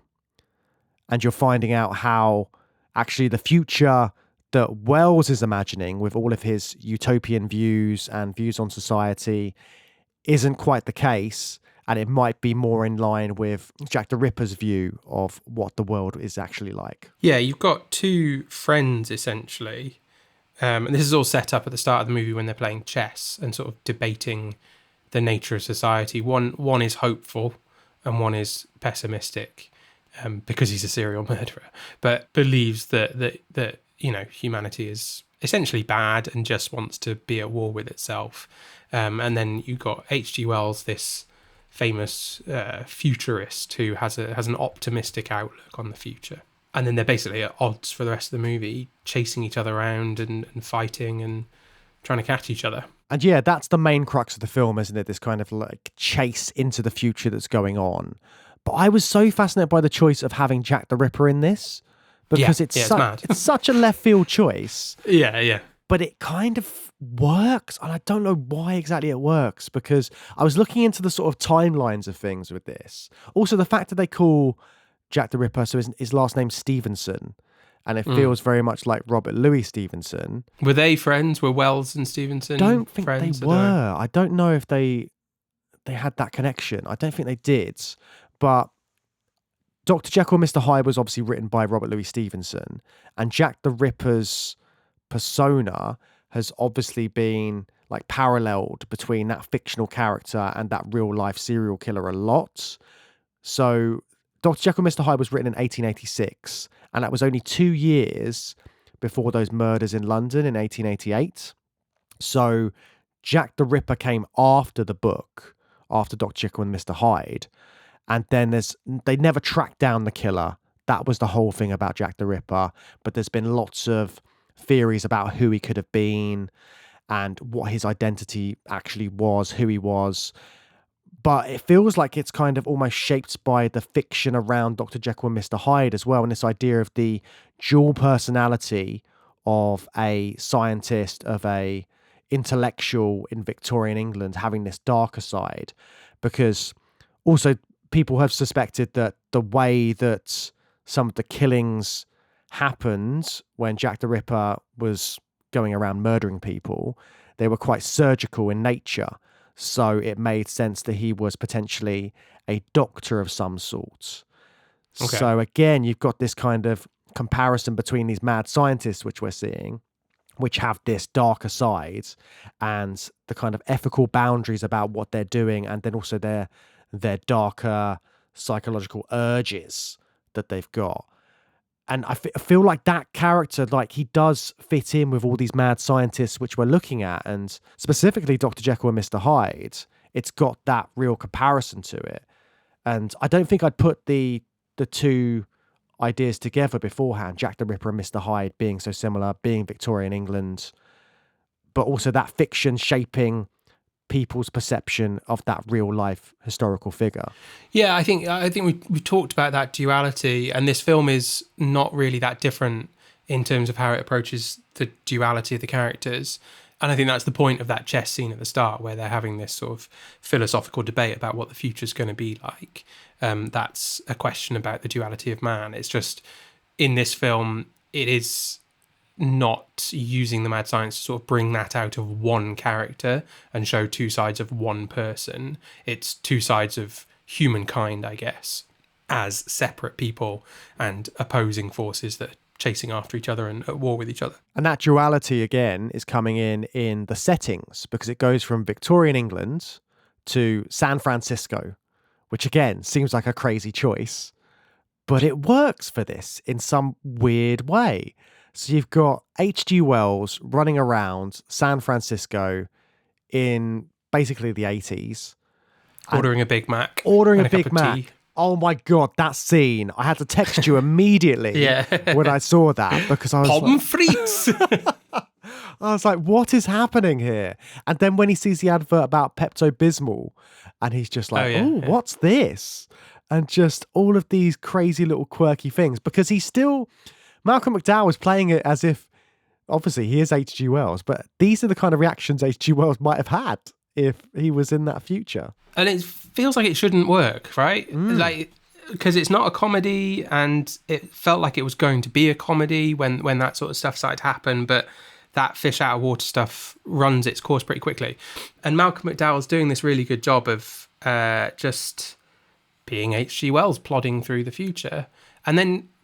and you're finding out how actually the future that Wells is imagining with all of his utopian views and views on society isn't quite the case, and it might be more in line with Jack the Ripper's view of what the world is actually like. Yeah, you've got two friends, essentially. And this is all set up at the start of the movie when they're playing chess and sort of debating the nature of society. One is hopeful and one is pessimistic, because he's a serial murderer, but believes that humanity is essentially bad and just wants to be at war with itself. And then you got H.G. Wells, this famous futurist who has an optimistic outlook on the future. And then they're basically at odds for the rest of the movie, chasing each other around and fighting and trying to catch each other. And yeah, that's the main crux of the film, isn't it? This kind of like chase into the future that's going on. But I was so fascinated by the choice of having Jack the Ripper in this, because it's mad. It's such a left field choice. Yeah. But it kind of works, and I don't know why exactly it works, because I was looking into the sort of timelines of things with this. Also, the fact that they call Jack the Ripper, so his last name's Stevenson, and it feels very much like Robert Louis Stevenson. Were they friends? Were Wells and Stevenson Don't think friends? they were. I don't know if they had that connection. I don't think they did. But Dr. Jekyll and Mr. Hyde was obviously written by Robert Louis Stevenson, and Jack the Ripper's persona has obviously been like paralleled between that fictional character and that real life serial killer a lot. So Dr. Jekyll and Mr. Hyde was written in 1886, and that was only 2 years before those murders in London in 1888. So Jack the Ripper came after the book, after Dr. Jekyll and Mr. Hyde. And then they never tracked down the killer. That was the whole thing about Jack the Ripper. But there's been lots of theories about who he could have been and what his identity actually was, who he was. But it feels like it's kind of almost shaped by the fiction around Dr. Jekyll and Mr. Hyde as well, and this idea of the dual personality of a scientist, of a intellectual in Victorian England having this darker side. Because also people have suspected that the way that some of the killings happened when Jack the Ripper was going around murdering people, they were quite surgical in nature. So it made sense that he was potentially a doctor of some sort. Okay. So again, you've got this kind of comparison between these mad scientists, which we're seeing, which have this darker side, and the kind of ethical boundaries about what they're doing, and then also their darker psychological urges that they've got. And I feel like that character, like, he does fit in with all these mad scientists which we're looking at, and specifically Dr. Jekyll and Mr. Hyde. It's got that real comparison to it. And I don't think I'd put the two ideas together beforehand, Jack the Ripper and Mr. Hyde being so similar, being Victorian England, but also that fiction shaping people's perception of that real life historical figure. Yeah, I think we talked about that duality, and this film is not really that different in terms of how it approaches the duality of the characters. And I think that's the point of that chess scene at the start, where they're having this sort of philosophical debate about what the future's going to be like. That's a question about the duality of man. It's just, in this film, it is not using the mad science to sort of bring that out of one character and show two sides of one person. It's two sides of humankind, I guess, as separate people and opposing forces that are chasing after each other and at war with each other. And that duality, again, is coming in the settings, because it goes from Victorian England to San Francisco, which, again, seems like a crazy choice, but it works for this in some weird way. So you've got H.G. Wells running around San Francisco in basically the 80s. Ordering a Big Mac. Ordering a Big Mac. Oh my God, that scene. I had to text you immediately when I saw that, because I was Pommes frites! I was like, what is happening here? And then when he sees the advert about Pepto-Bismol, and he's just like, what's this? And just all of these crazy little quirky things, because he's still... Malcolm McDowell was playing it as if, obviously, he is H.G. Wells, but these are the kind of reactions H.G. Wells might have had if he was in that future. And it feels like it shouldn't work, right? Like, because it's not a comedy, and it felt like it was going to be a comedy when that sort of stuff started to happen, but that fish out of water stuff runs its course pretty quickly. And Malcolm McDowell's doing this really good job of just being H.G. Wells, plodding through the future.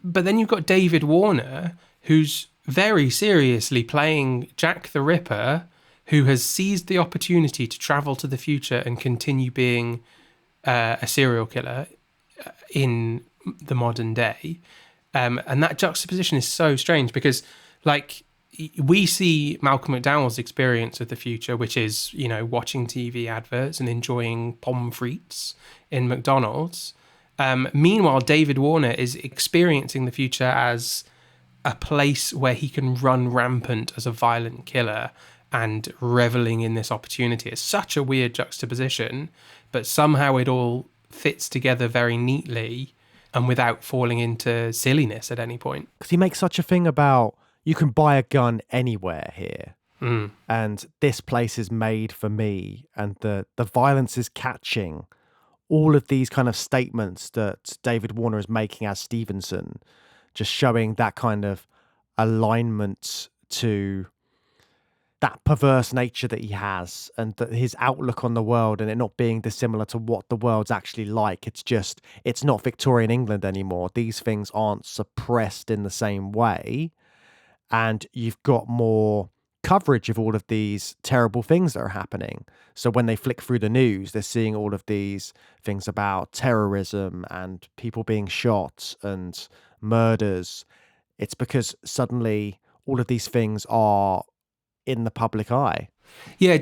But then you've got David Warner, who's very seriously playing Jack the Ripper, who has seized the opportunity to travel to the future and continue being a serial killer in the modern day. And that juxtaposition is so strange, because, like, we see Malcolm McDowell's experience of the future, which is, you know, watching TV adverts and enjoying pommes frites in McDonald's. Meanwhile, David Warner is experiencing the future as a place where he can run rampant as a violent killer and reveling in this opportunity. It's such a weird juxtaposition, but somehow it all fits together very neatly and without falling into silliness at any point. Because he makes such a thing about, you can buy a gun anywhere here. And this place is made for me, and the violence is catching. All of these kind of statements that David Warner is making as Stevenson just showing that kind of alignment to that perverse nature that he has, and that his outlook on the world, and it not being dissimilar to what the world's actually like. It's not Victorian England anymore. These things aren't suppressed in the same way, and you've got more coverage of all of these terrible things that are happening. So when they flick through the news, they're seeing all of these things about terrorism and people being shot and murders. It's because suddenly all of these things are in the public eye. Yeah, who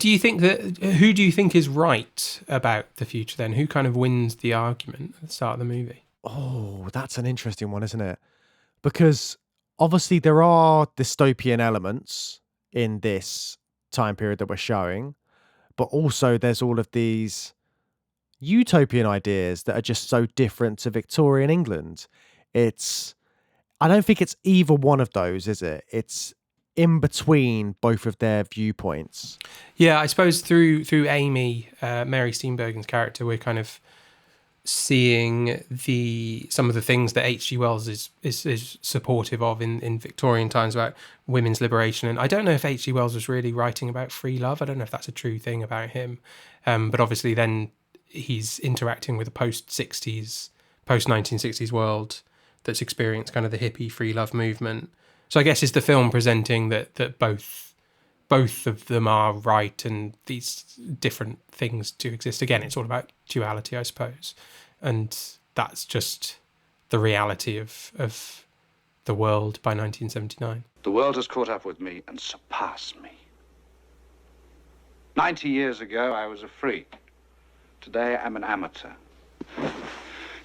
do you think is right about the future then? Who kind of wins the argument at the start of the movie? Oh, that's an interesting one, isn't it? Because obviously there are dystopian elements in this time period that we're showing, but also there's all of these utopian ideas that are just so different to Victorian England. I don't think it's either one of those, is it? It's in between both of their viewpoints. Yeah, I suppose through Amy, Mary Steenburgen's character, we're kind of seeing some of the things that H.G. Wells is supportive of in Victorian times about women's liberation. And I don't know if H.G. Wells was really writing about free love. I don't know if that's a true thing about him. But obviously then he's interacting with a post-60s, post-1960s world that's experienced kind of the hippie free love movement. So I guess is the film presenting that both of them are right and these different things do exist. Again, it's all about duality, I suppose. And that's just the reality of the world by 1979. The world has caught up with me and surpassed me. 90 years ago, I was a freak. Today, I'm an amateur.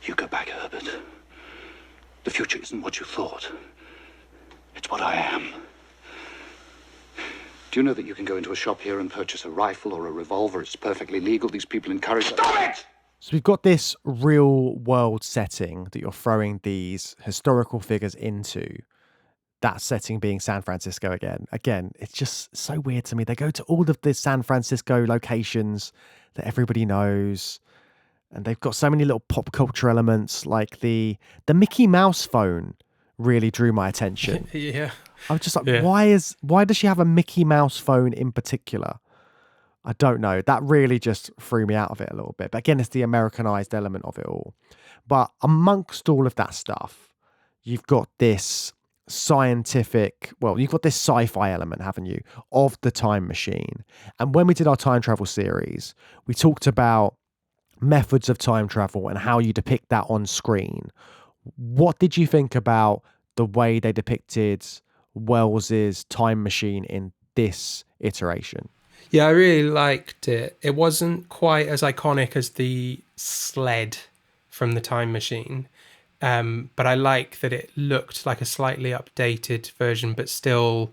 You go back, Herbert. The future isn't what you thought. It's what I am. Do you know that you can go into a shop here and purchase a rifle or a revolver? It's perfectly legal. These people encourage... Stop it! So we've got this real world setting that you're throwing these historical figures into. That setting being San Francisco again. Again, it's just so weird to me. They go to all of the San Francisco locations that everybody knows. And they've got so many little pop culture elements, like the Mickey Mouse phone really drew my attention. Yeah. I was just like, why does she have a Mickey Mouse phone in particular? I don't know. That really just threw me out of it a little bit. But again, it's the Americanized element of it all. But amongst all of that stuff, you've got this you've got this sci-fi element, haven't you, of the time machine. And when we did our time travel series, we talked about methods of time travel and how you depict that on screen. What did you think about the way they depicted Wells's time machine in this iteration? Yeah, I really liked it. It wasn't quite as iconic as the sled from the time machine, but I like that it looked like a slightly updated version, but still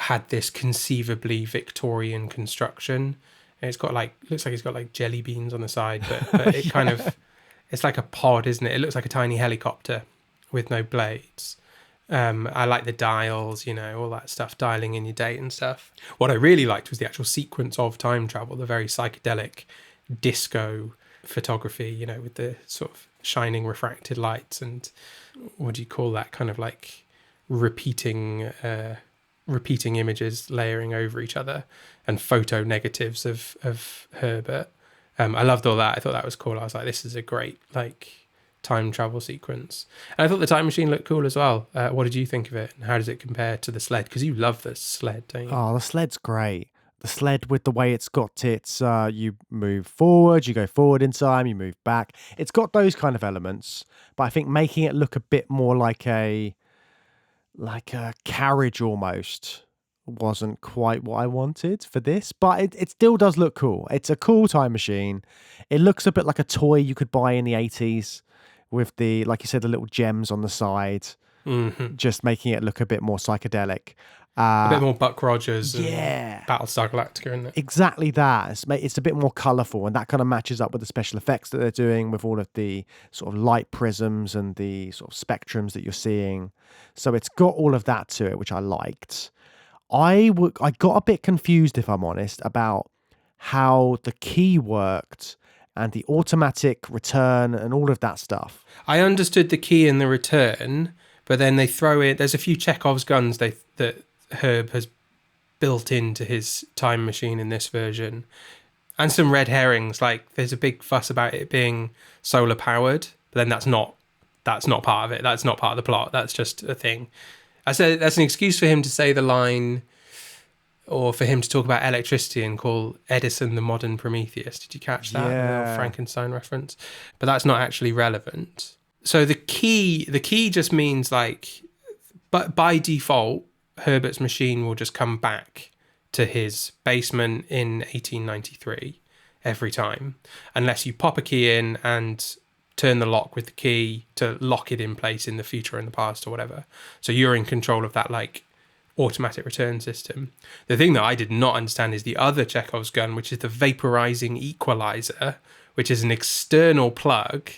had this conceivably Victorian construction. And it's got looks like it's got jelly beans on the side, but it kind of, it's like a pod, isn't it? It looks like a tiny helicopter with no blades. I like the dials, all that stuff, dialing in your date and stuff. What I really liked was the actual sequence of time travel, the very psychedelic disco photography, with the sort of shining refracted lights and what do you call that, kind of like repeating images layering over each other and photo negatives of Herbert. I loved all that. I thought that was cool. I was like, this is a great time travel sequence. And I thought the time machine looked cool as well. What did you think of it? And how does it compare to the sled? Because you love the sled, don't you? Oh, the sled's great. The sled with the way it's got its, you move forward, you go forward in time, you move back. It's got those kind of elements, but I think making it look a bit more like a carriage almost wasn't quite what I wanted for this, but it still does look cool. It's a cool time machine. It looks a bit like a toy you could buy in the 80s with the, like you said, the little gems on the side, just making it look a bit more psychedelic. A bit more Buck Rogers and yeah. Battlestar Galactica, isn't it? Exactly that. It's a bit more colourful, and that kind of matches up with the special effects that they're doing with all of the sort of light prisms and the sort of spectrums that you're seeing. So it's got all of that to it, which I liked. I got a bit confused, if I'm honest, about how the key worked and the automatic return and all of that stuff. I understood the key and the return, But then they throw in, there's a few Chekhov's guns that Herb has built into his time machine in this version. And some red herrings, like there's a big fuss about it being solar powered, but then that's not part of it. That's not part of the plot. That's just a thing. I said that's an excuse for him to say the line, or for him to talk about electricity and call Edison the modern Prometheus. Did you catch that? Yeah. The little Frankenstein reference? But that's not actually relevant. So the key just means like, but by default, Herbert's machine will just come back to his basement in 1893 every time, unless you pop a key in and turn the lock with the key to lock it in place in the future or in the past or whatever. So you're in control of that like automatic return system. The thing that I did not understand is the other Chekhov's gun, which is the vaporizing equalizer, which is an external plug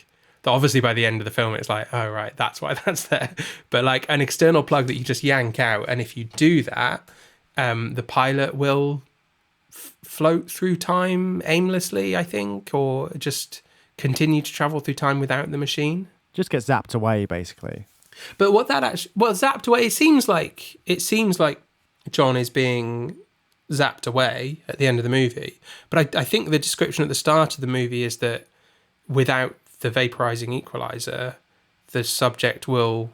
that obviously by the end of the film it's like, oh right, that's why that's there. But like an external plug that you just yank out, and if you do that, the pilot will float through time aimlessly, I think, or just continue to travel through time without the machine. Just get zapped away, basically. But what that actually, zapped away, it seems like John is being zapped away at the end of the movie. But I think the description at the start of the movie is that without the vaporizing equalizer, the subject will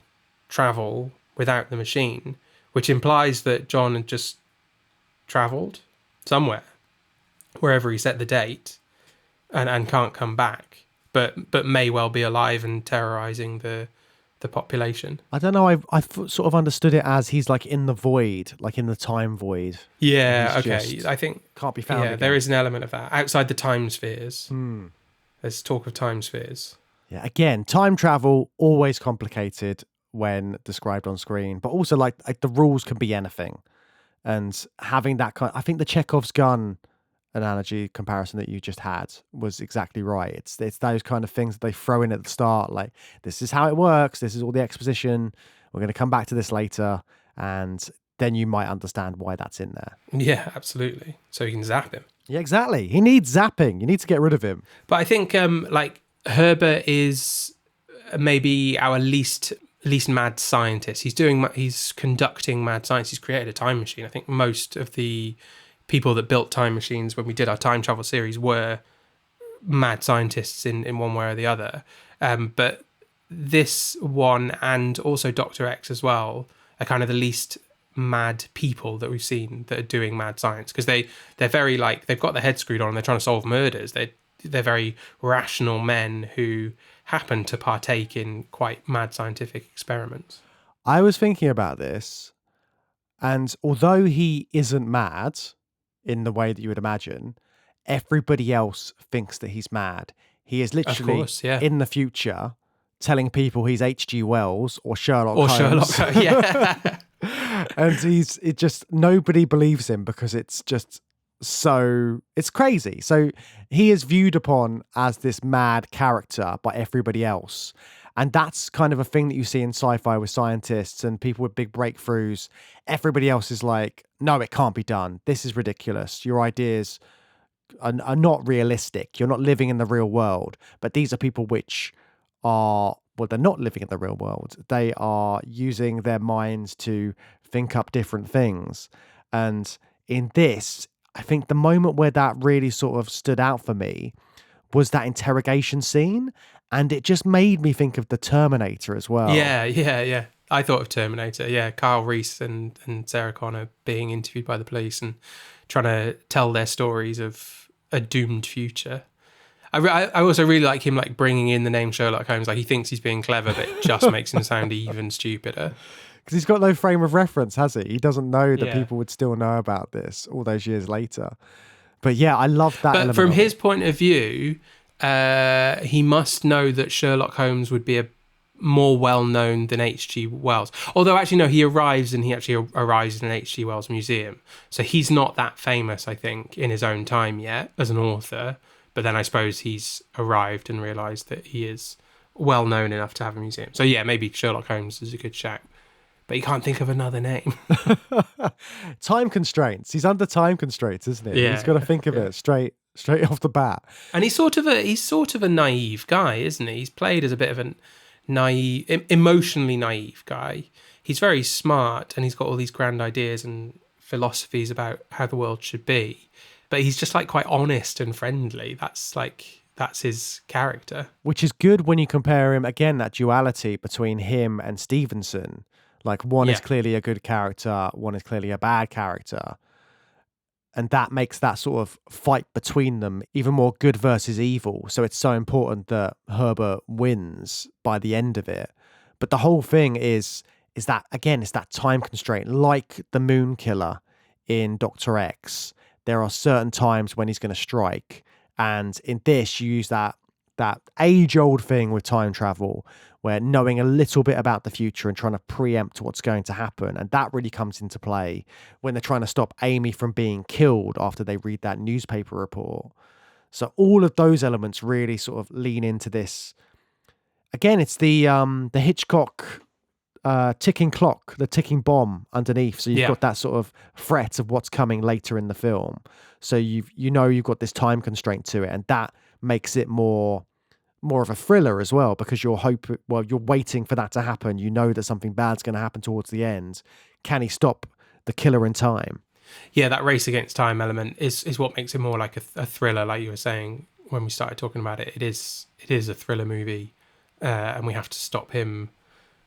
travel without the machine, which implies that John had just travelled somewhere, wherever he set the date, and can't come back, but may well be alive and terrorizing the population. I don't know. I sort of understood it as he's like in the void, like in the time void. Yeah. Okay. I think can't be found. Yeah, again. there is an element of that outside the time spheres. There's talk of time spheres. Yeah. Again, time travel always complicated when described on screen, but also like the rules can be anything, and having that kind. I think the Chekhov's gun analogy comparison that you just had was exactly right. It's those kind of things that they throw in at the start, like this is how it works, this is all the exposition, we're going to come back to this later, and then you might understand why that's in there. Yeah, absolutely. So you can zap him. Yeah, exactly. He needs zapping. You need to get rid of him. But I think like Herbert is maybe our least mad scientist. He's conducting mad science. He's created a time machine. I think most of the people that built time machines when we did our time travel series were mad scientists in one way or the other. But this one, and also Dr. X as well, are kind of the least mad people that we've seen that are doing mad science, because they're very like, they've got their head screwed on and they're trying to solve murders. They're very rational men who happen to partake in quite mad scientific experiments. I was thinking about this, and although he isn't mad in the way that you would imagine, everybody else thinks that he's mad. He is literally in the future telling people he's H.G. Wells or Sherlock Holmes. Yeah. And nobody believes him because it's just so, it's crazy. So he is viewed upon as this mad character by everybody else. And that's kind of a thing that you see in sci-fi with scientists and people with big breakthroughs. Everybody else is like, no, it can't be done. This is ridiculous. Your ideas are not realistic. You're not living in the real world. But these are people which are, well, they're not living in the real world. They are using their minds to think up different things. And in this, I think the moment where that really sort of stood out for me was that interrogation scene. And it just made me think of the Terminator as well. Yeah. I thought of Terminator. Yeah, Kyle Reese and Sarah Connor being interviewed by the police and trying to tell their stories of a doomed future. I also really like him like bringing in the name Sherlock Holmes. Like he thinks he's being clever, but it just makes him sound even stupider. Because he's got no frame of reference, has he? He doesn't know that people would still know about this all those years later. But yeah, I love that. But from his point of view, he must know that Sherlock Holmes would be a more well-known than H.G. Wells. Although actually no, he arrives in an H.G. Wells museum. So he's not that famous, I think, in his own time yet as an author. But then I suppose he's arrived and realised that he is well-known enough to have a museum. So yeah, maybe Sherlock Holmes is a good shout. But you can't think of another name. Time constraints. He's under time constraints, isn't he? Yeah, he's got to think of it straight off the bat. And he's sort of a naive guy, isn't he? He's played as a bit of a naive, emotionally naive guy. He's very smart and he's got all these grand ideas and philosophies about how the world should be. But he's just like quite honest and friendly. That's his character. Which is good when you compare him, again, that duality between him and Stevenson. Like, one is clearly a good character, one is clearly a bad character. And that makes that sort of fight between them even more good versus evil. So it's so important that Herbert wins by the end of it. But the whole thing is that, again, it's that time constraint. Like the Moon Killer in Dr. X, there are certain times when he's going to strike. And in this, you use that age-old thing with time travel, where knowing a little bit about the future and trying to preempt what's going to happen. And that really comes into play when they're trying to stop Amy from being killed after they read that newspaper report. So all of those elements really sort of lean into this. Again, it's the Hitchcock ticking clock, the ticking bomb underneath. So you've got that sort of threat of what's coming later in the film. So you've got this time constraint to it, and that makes it more of a thriller as well, because you're waiting for that to happen. You know that something bad's going to happen towards the end. Can he stop the killer in time? Yeah, that race against time element is what makes it more like a thriller, like you were saying when we started talking about it. It is a thriller movie, and we have to stop him.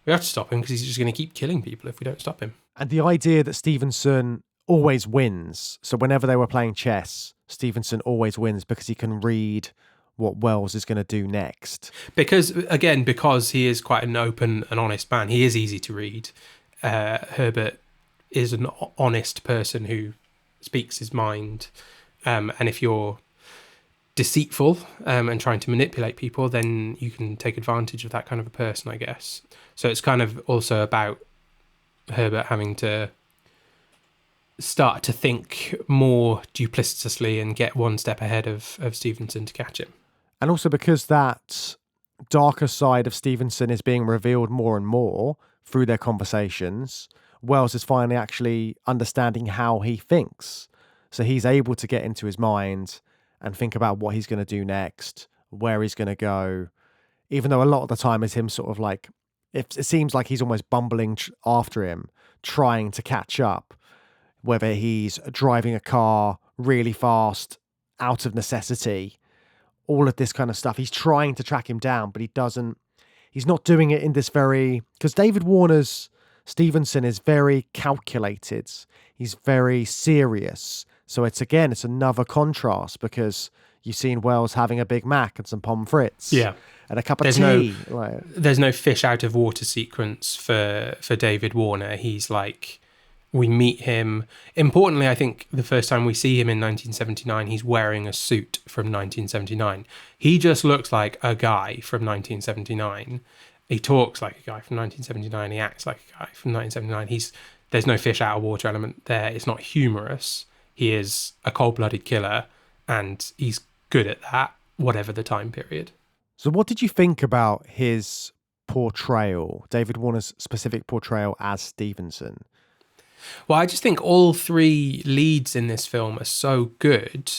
We have to stop him because he's just going to keep killing people if we don't stop him. And the idea that Stevenson always wins. So whenever they were playing chess, Stevenson always wins because he can read what Wells is going to do next. Because he is quite an open and honest man. He is easy to read. Herbert is an honest person who speaks his mind. And if you're deceitful and trying to manipulate people, then you can take advantage of that kind of a person, I guess. So it's kind of also about Herbert having to start to think more duplicitously and get one step ahead of Stevenson to catch him. And also because that darker side of Stevenson is being revealed more and more through their conversations, Wells is finally actually understanding how he thinks. So he's able to get into his mind and think about what he's going to do next, where he's going to go, even though a lot of the time is him sort of like, it seems like he's almost bumbling after him, trying to catch up, whether he's driving a car really fast out of necessity, all of this kind of stuff. He's trying to track him down, but he's not doing it in this because David Warner's Stevenson is very calculated. He's very serious. So it's another contrast, because you've seen Wells having a Big Mac and some pommes frites. Yeah. And a cup of tea. There's no fish out of water sequence for David Warner. He's like, we meet him. Importantly, I think the first time we see him in 1979, he's wearing a suit from 1979. He just looks like a guy from 1979. He talks like a guy from 1979. He acts like a guy from 1979. There's no fish out of water element there. It's not humorous. He is a cold-blooded killer, and he's good at that, whatever the time period. So what did you think about his portrayal, David Warner's specific portrayal as Stevenson? Well, I just think all three leads in this film are so good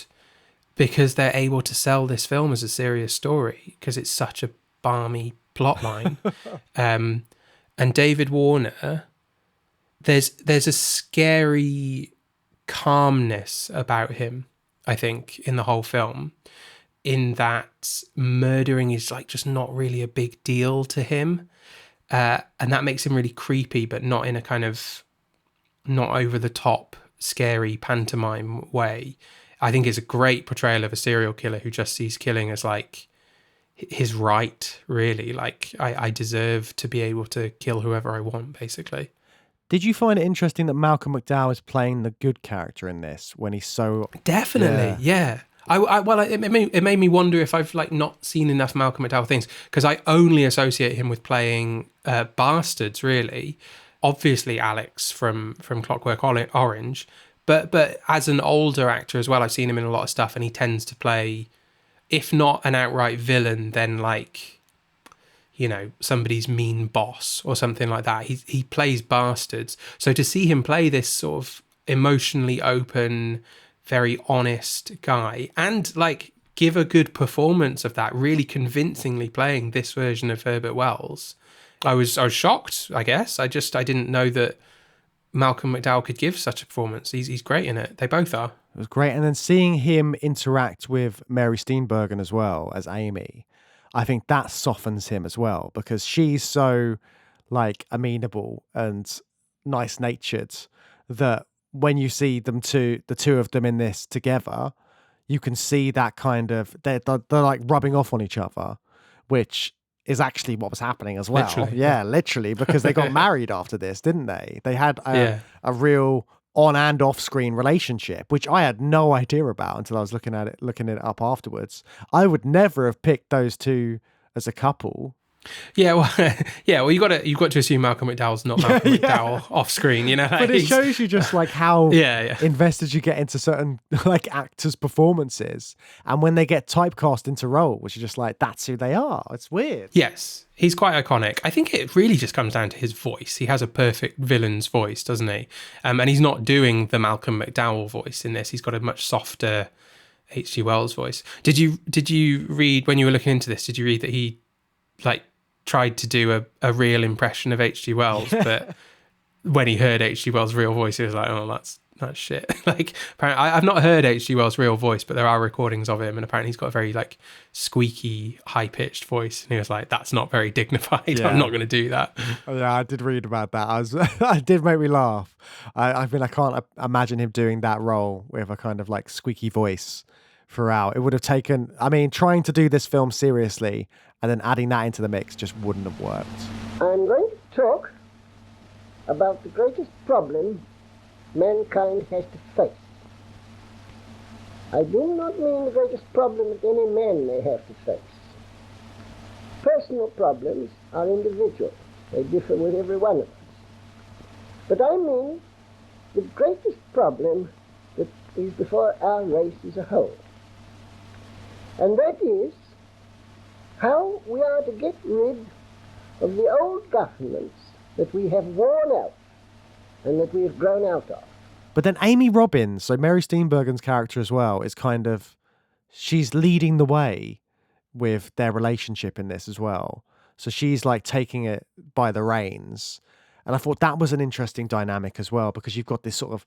because they're able to sell this film as a serious story, because it's such a balmy plotline. And David Warner, there's a scary calmness about him, I think, in the whole film, in that murdering is like just not really a big deal to him. And that makes him really creepy, but not in a kind of not over the top, scary pantomime way. I think it's a great portrayal of a serial killer who just sees killing as like his right, really. Like, I deserve to be able to kill whoever I want, basically. Did you find it interesting that Malcolm McDowell is playing the good character in this when he's so... Definitely, yeah. It made me wonder if I've like not seen enough Malcolm McDowell things, because I only associate him with playing bastards, really. Obviously Alex from Clockwork Orange, but as an older actor as well, I've seen him in a lot of stuff, and he tends to play, if not an outright villain, then like, you know, somebody's mean boss or something like that. He plays bastards. So to see him play this sort of emotionally open, very honest guy, and like give a good performance of that, really convincingly playing this version of Herbert Wells. I was shocked, I guess. I didn't know that Malcolm McDowell could give such a performance. He's great in it. They both are. It was great. And then seeing him interact with Mary Steenburgen as well as Amy, I think that softens him as well, because she's so like amenable and nice natured that when you see the two of them in this together, you can see that kind of they're like rubbing off on each other, which is actually what was happening as well. Literally. Yeah, literally, because they got married after this, didn't they? They had a real on and off screen relationship, which I had no idea about until I was looking it up afterwards. I would never have picked those two as a couple. Yeah, well, you got to assume Malcolm McDowell's not Malcolm McDowell off screen, you know. But it shows you just like how invested you get into certain like actors' performances, and when they get typecast into roles, you're just like, that's who they are. It's weird. Yes, he's quite iconic. I think it really just comes down to his voice. He has a perfect villain's voice, doesn't he? And he's not doing the Malcolm McDowell voice in this. He's got a much softer H.G. Wells voice. Did you read, when you were looking into this? Did you read that he like tried to do a real impression of H.G. Wells, but when he heard H.G. Wells' real voice, he was like, oh, that's shit. Like, apparently, I've not heard H.G. Wells' real voice, but there are recordings of him, and apparently he's got a very like squeaky, high-pitched voice, and he was like, that's not very dignified. I'm not going to do that. Yeah, I did read about that. It did make me laugh. I mean, I can't imagine him doing that role with a kind of like squeaky voice throughout. It would have taken, I mean, trying to do this film seriously and then adding that into the mix just wouldn't have worked. I'm going to talk about the greatest problem mankind has to face. I do not mean the greatest problem that any man may have to face. Personal problems are individual. They differ with every one of us. But I mean the greatest problem that is before our race as a whole. And that is how we are to get rid of the old governments that we have worn out and that we have grown out of. But then Amy Robbins, so Mary Steenburgen's character as well, is kind of, she's leading the way with their relationship in this as well. So she's like taking it by the reins. And I thought that was an interesting dynamic as well, because you've got this sort of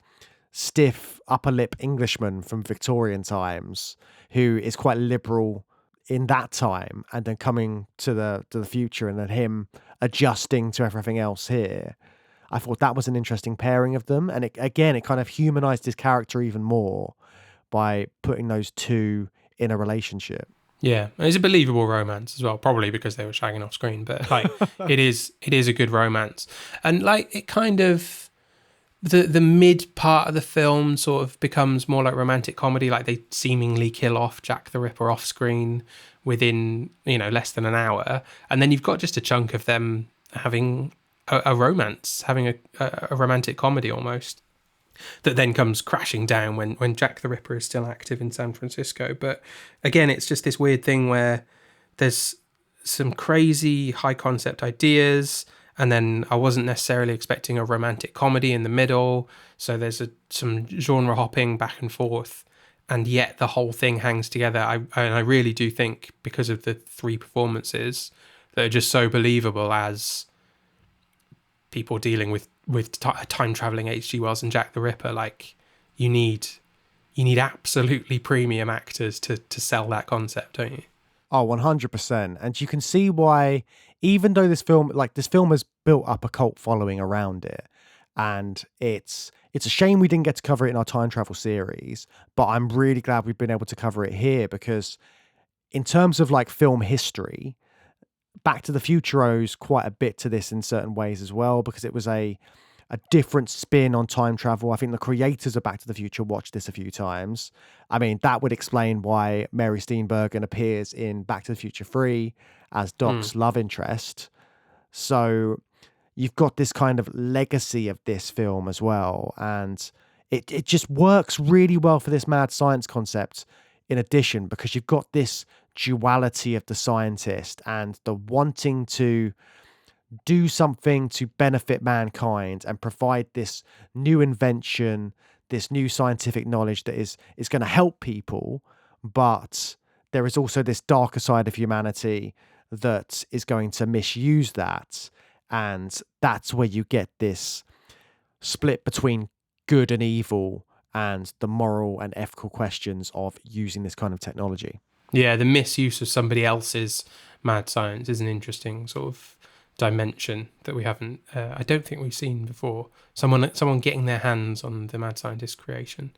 stiff upper lip Englishman from Victorian times who is quite liberal in that time, and then coming to the future, and then him adjusting to everything else here. I thought that was an interesting pairing of them, and it kind of humanized his character even more by putting those two in a relationship. Yeah, and it's a believable romance as well, probably because they were shagging off screen, but like it is a good romance. And like it kind of the mid part of the film sort of becomes more like romantic comedy, like they seemingly kill off Jack the Ripper off screen within, less than an hour, and then you've got just a chunk of them having a romance, having a romantic comedy almost, that then comes crashing down when Jack the Ripper is still active in San Francisco. But again, it's just this weird thing where there's some crazy high concept ideas, and then I wasn't necessarily expecting a romantic comedy in the middle, so there's some genre hopping back and forth, and yet the whole thing hangs together. I really do think, because of the three performances that are just so believable as people dealing with time traveling H.G. Wells and Jack the Ripper, like you need absolutely premium actors to sell that concept, don't you? Oh, 100%. And you can see why, even though this film has built up a cult following around it, and it's a shame we didn't get to cover it in our time travel series, but I'm really glad we've been able to cover it here, because in terms of like film history, Back to the Future owes quite a bit to this in certain ways as well, because it was a different spin on time travel. I think the creators of Back to the Future watched this a few times. I mean, that would explain why Mary Steenburgen appears in Back to the Future 3 as Doc's love interest. So you've got this kind of legacy of this film as well, and it just works really well for this mad science concept in addition, because you've got this duality of the scientist and the wanting to do something to benefit mankind and provide this new invention, this new scientific knowledge that is going to help people, but there is also this darker side of humanity that is going to misuse that. And that's where you get this split between good and evil and the moral and ethical questions of using this kind of technology. Yeah, the misuse of somebody else's mad science is an interesting sort of dimension that we haven't, I don't think we've seen before. Someone getting their hands on the mad scientist's creation.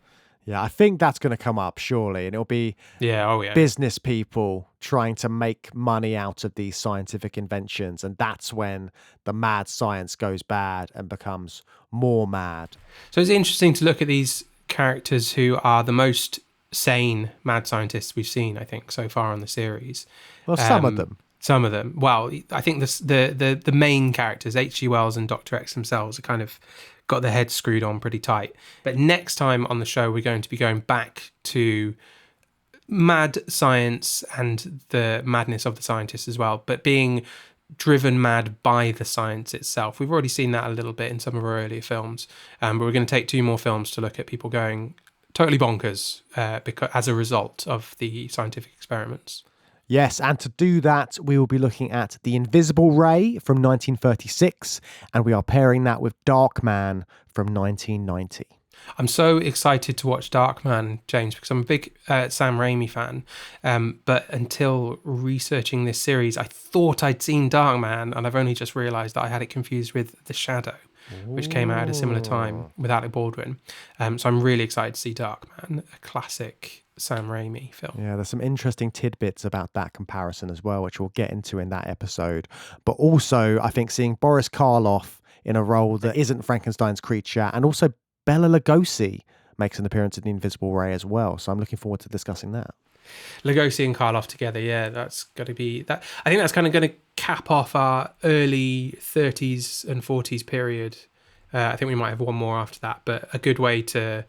Yeah, I think that's going to come up, surely. And it'll be business people trying to make money out of these scientific inventions. And that's when the mad science goes bad and becomes more mad. So it's interesting to look at these characters who are the most sane mad scientists we've seen, I think, so far on the series. Well, some of them. Some of them. Well, I think the main characters, H.G. Wells and Dr. X themselves, are kind of got their heads screwed on pretty tight. But next time on the show, we're going to be going back to mad science and the madness of the scientists as well, but being driven mad by the science itself. We've already seen that a little bit in some of our earlier films, but we're going to take 2 more films to look at people going totally bonkers because as a result of the scientific experiments. Yes, and to do that, we will be looking at The Invisible Ray from 1936, and we are pairing that with Darkman from 1990. I'm so excited to watch Darkman, James, because I'm a big Sam Raimi fan. But until researching this series, I thought I'd seen Darkman, and I've only just realised that I had it confused with The Shadow, which came out at a similar time with Alec Baldwin. So I'm really excited to see Darkman, a classic Sam Raimi film. Yeah, there's some interesting tidbits about that comparison as well, which we'll get into in that episode. But also, I think seeing Boris Karloff in a role that isn't Frankenstein's creature, and also Bela Lugosi makes an appearance in The Invisible Ray as well. So I'm looking forward to discussing that. Lugosi and Karloff together, yeah, that's going to be that. I think that's kind of going to cap off our early 30s and 40s period. I think we might have one more after that, but a good way to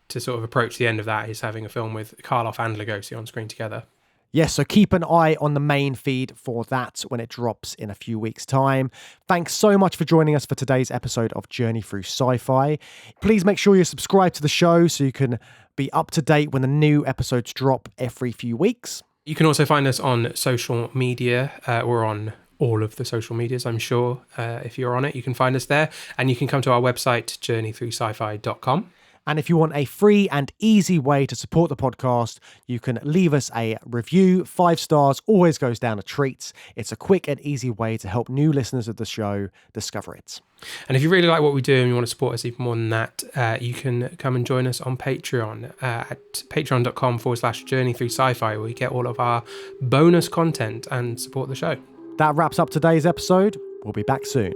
sort of approach the end of that is having a film with Karloff and Lugosi on screen together. Yes, so keep an eye on the main feed for that when it drops in a few weeks' time. Thanks so much for joining us for today's episode of Journey Through Sci-Fi. Please make sure you're subscribed to the show so you can be up to date when the new episodes drop every few weeks. You can also find us on social media. We're on all of the social medias, I'm sure. If you're on it, you can find us there. And you can come to our website, journeythroughsci-fi.com. And if you want a free and easy way to support the podcast, you can leave us a review. 5 stars always goes down a treat. It's a quick and easy way to help new listeners of the show discover it. And if you really like what we do and you want to support us even more than that, you can come and join us on Patreon at patreon.com/Journey Through Sci-Fi, where you get all of our bonus content and support the show. That wraps up today's episode. We'll be back soon.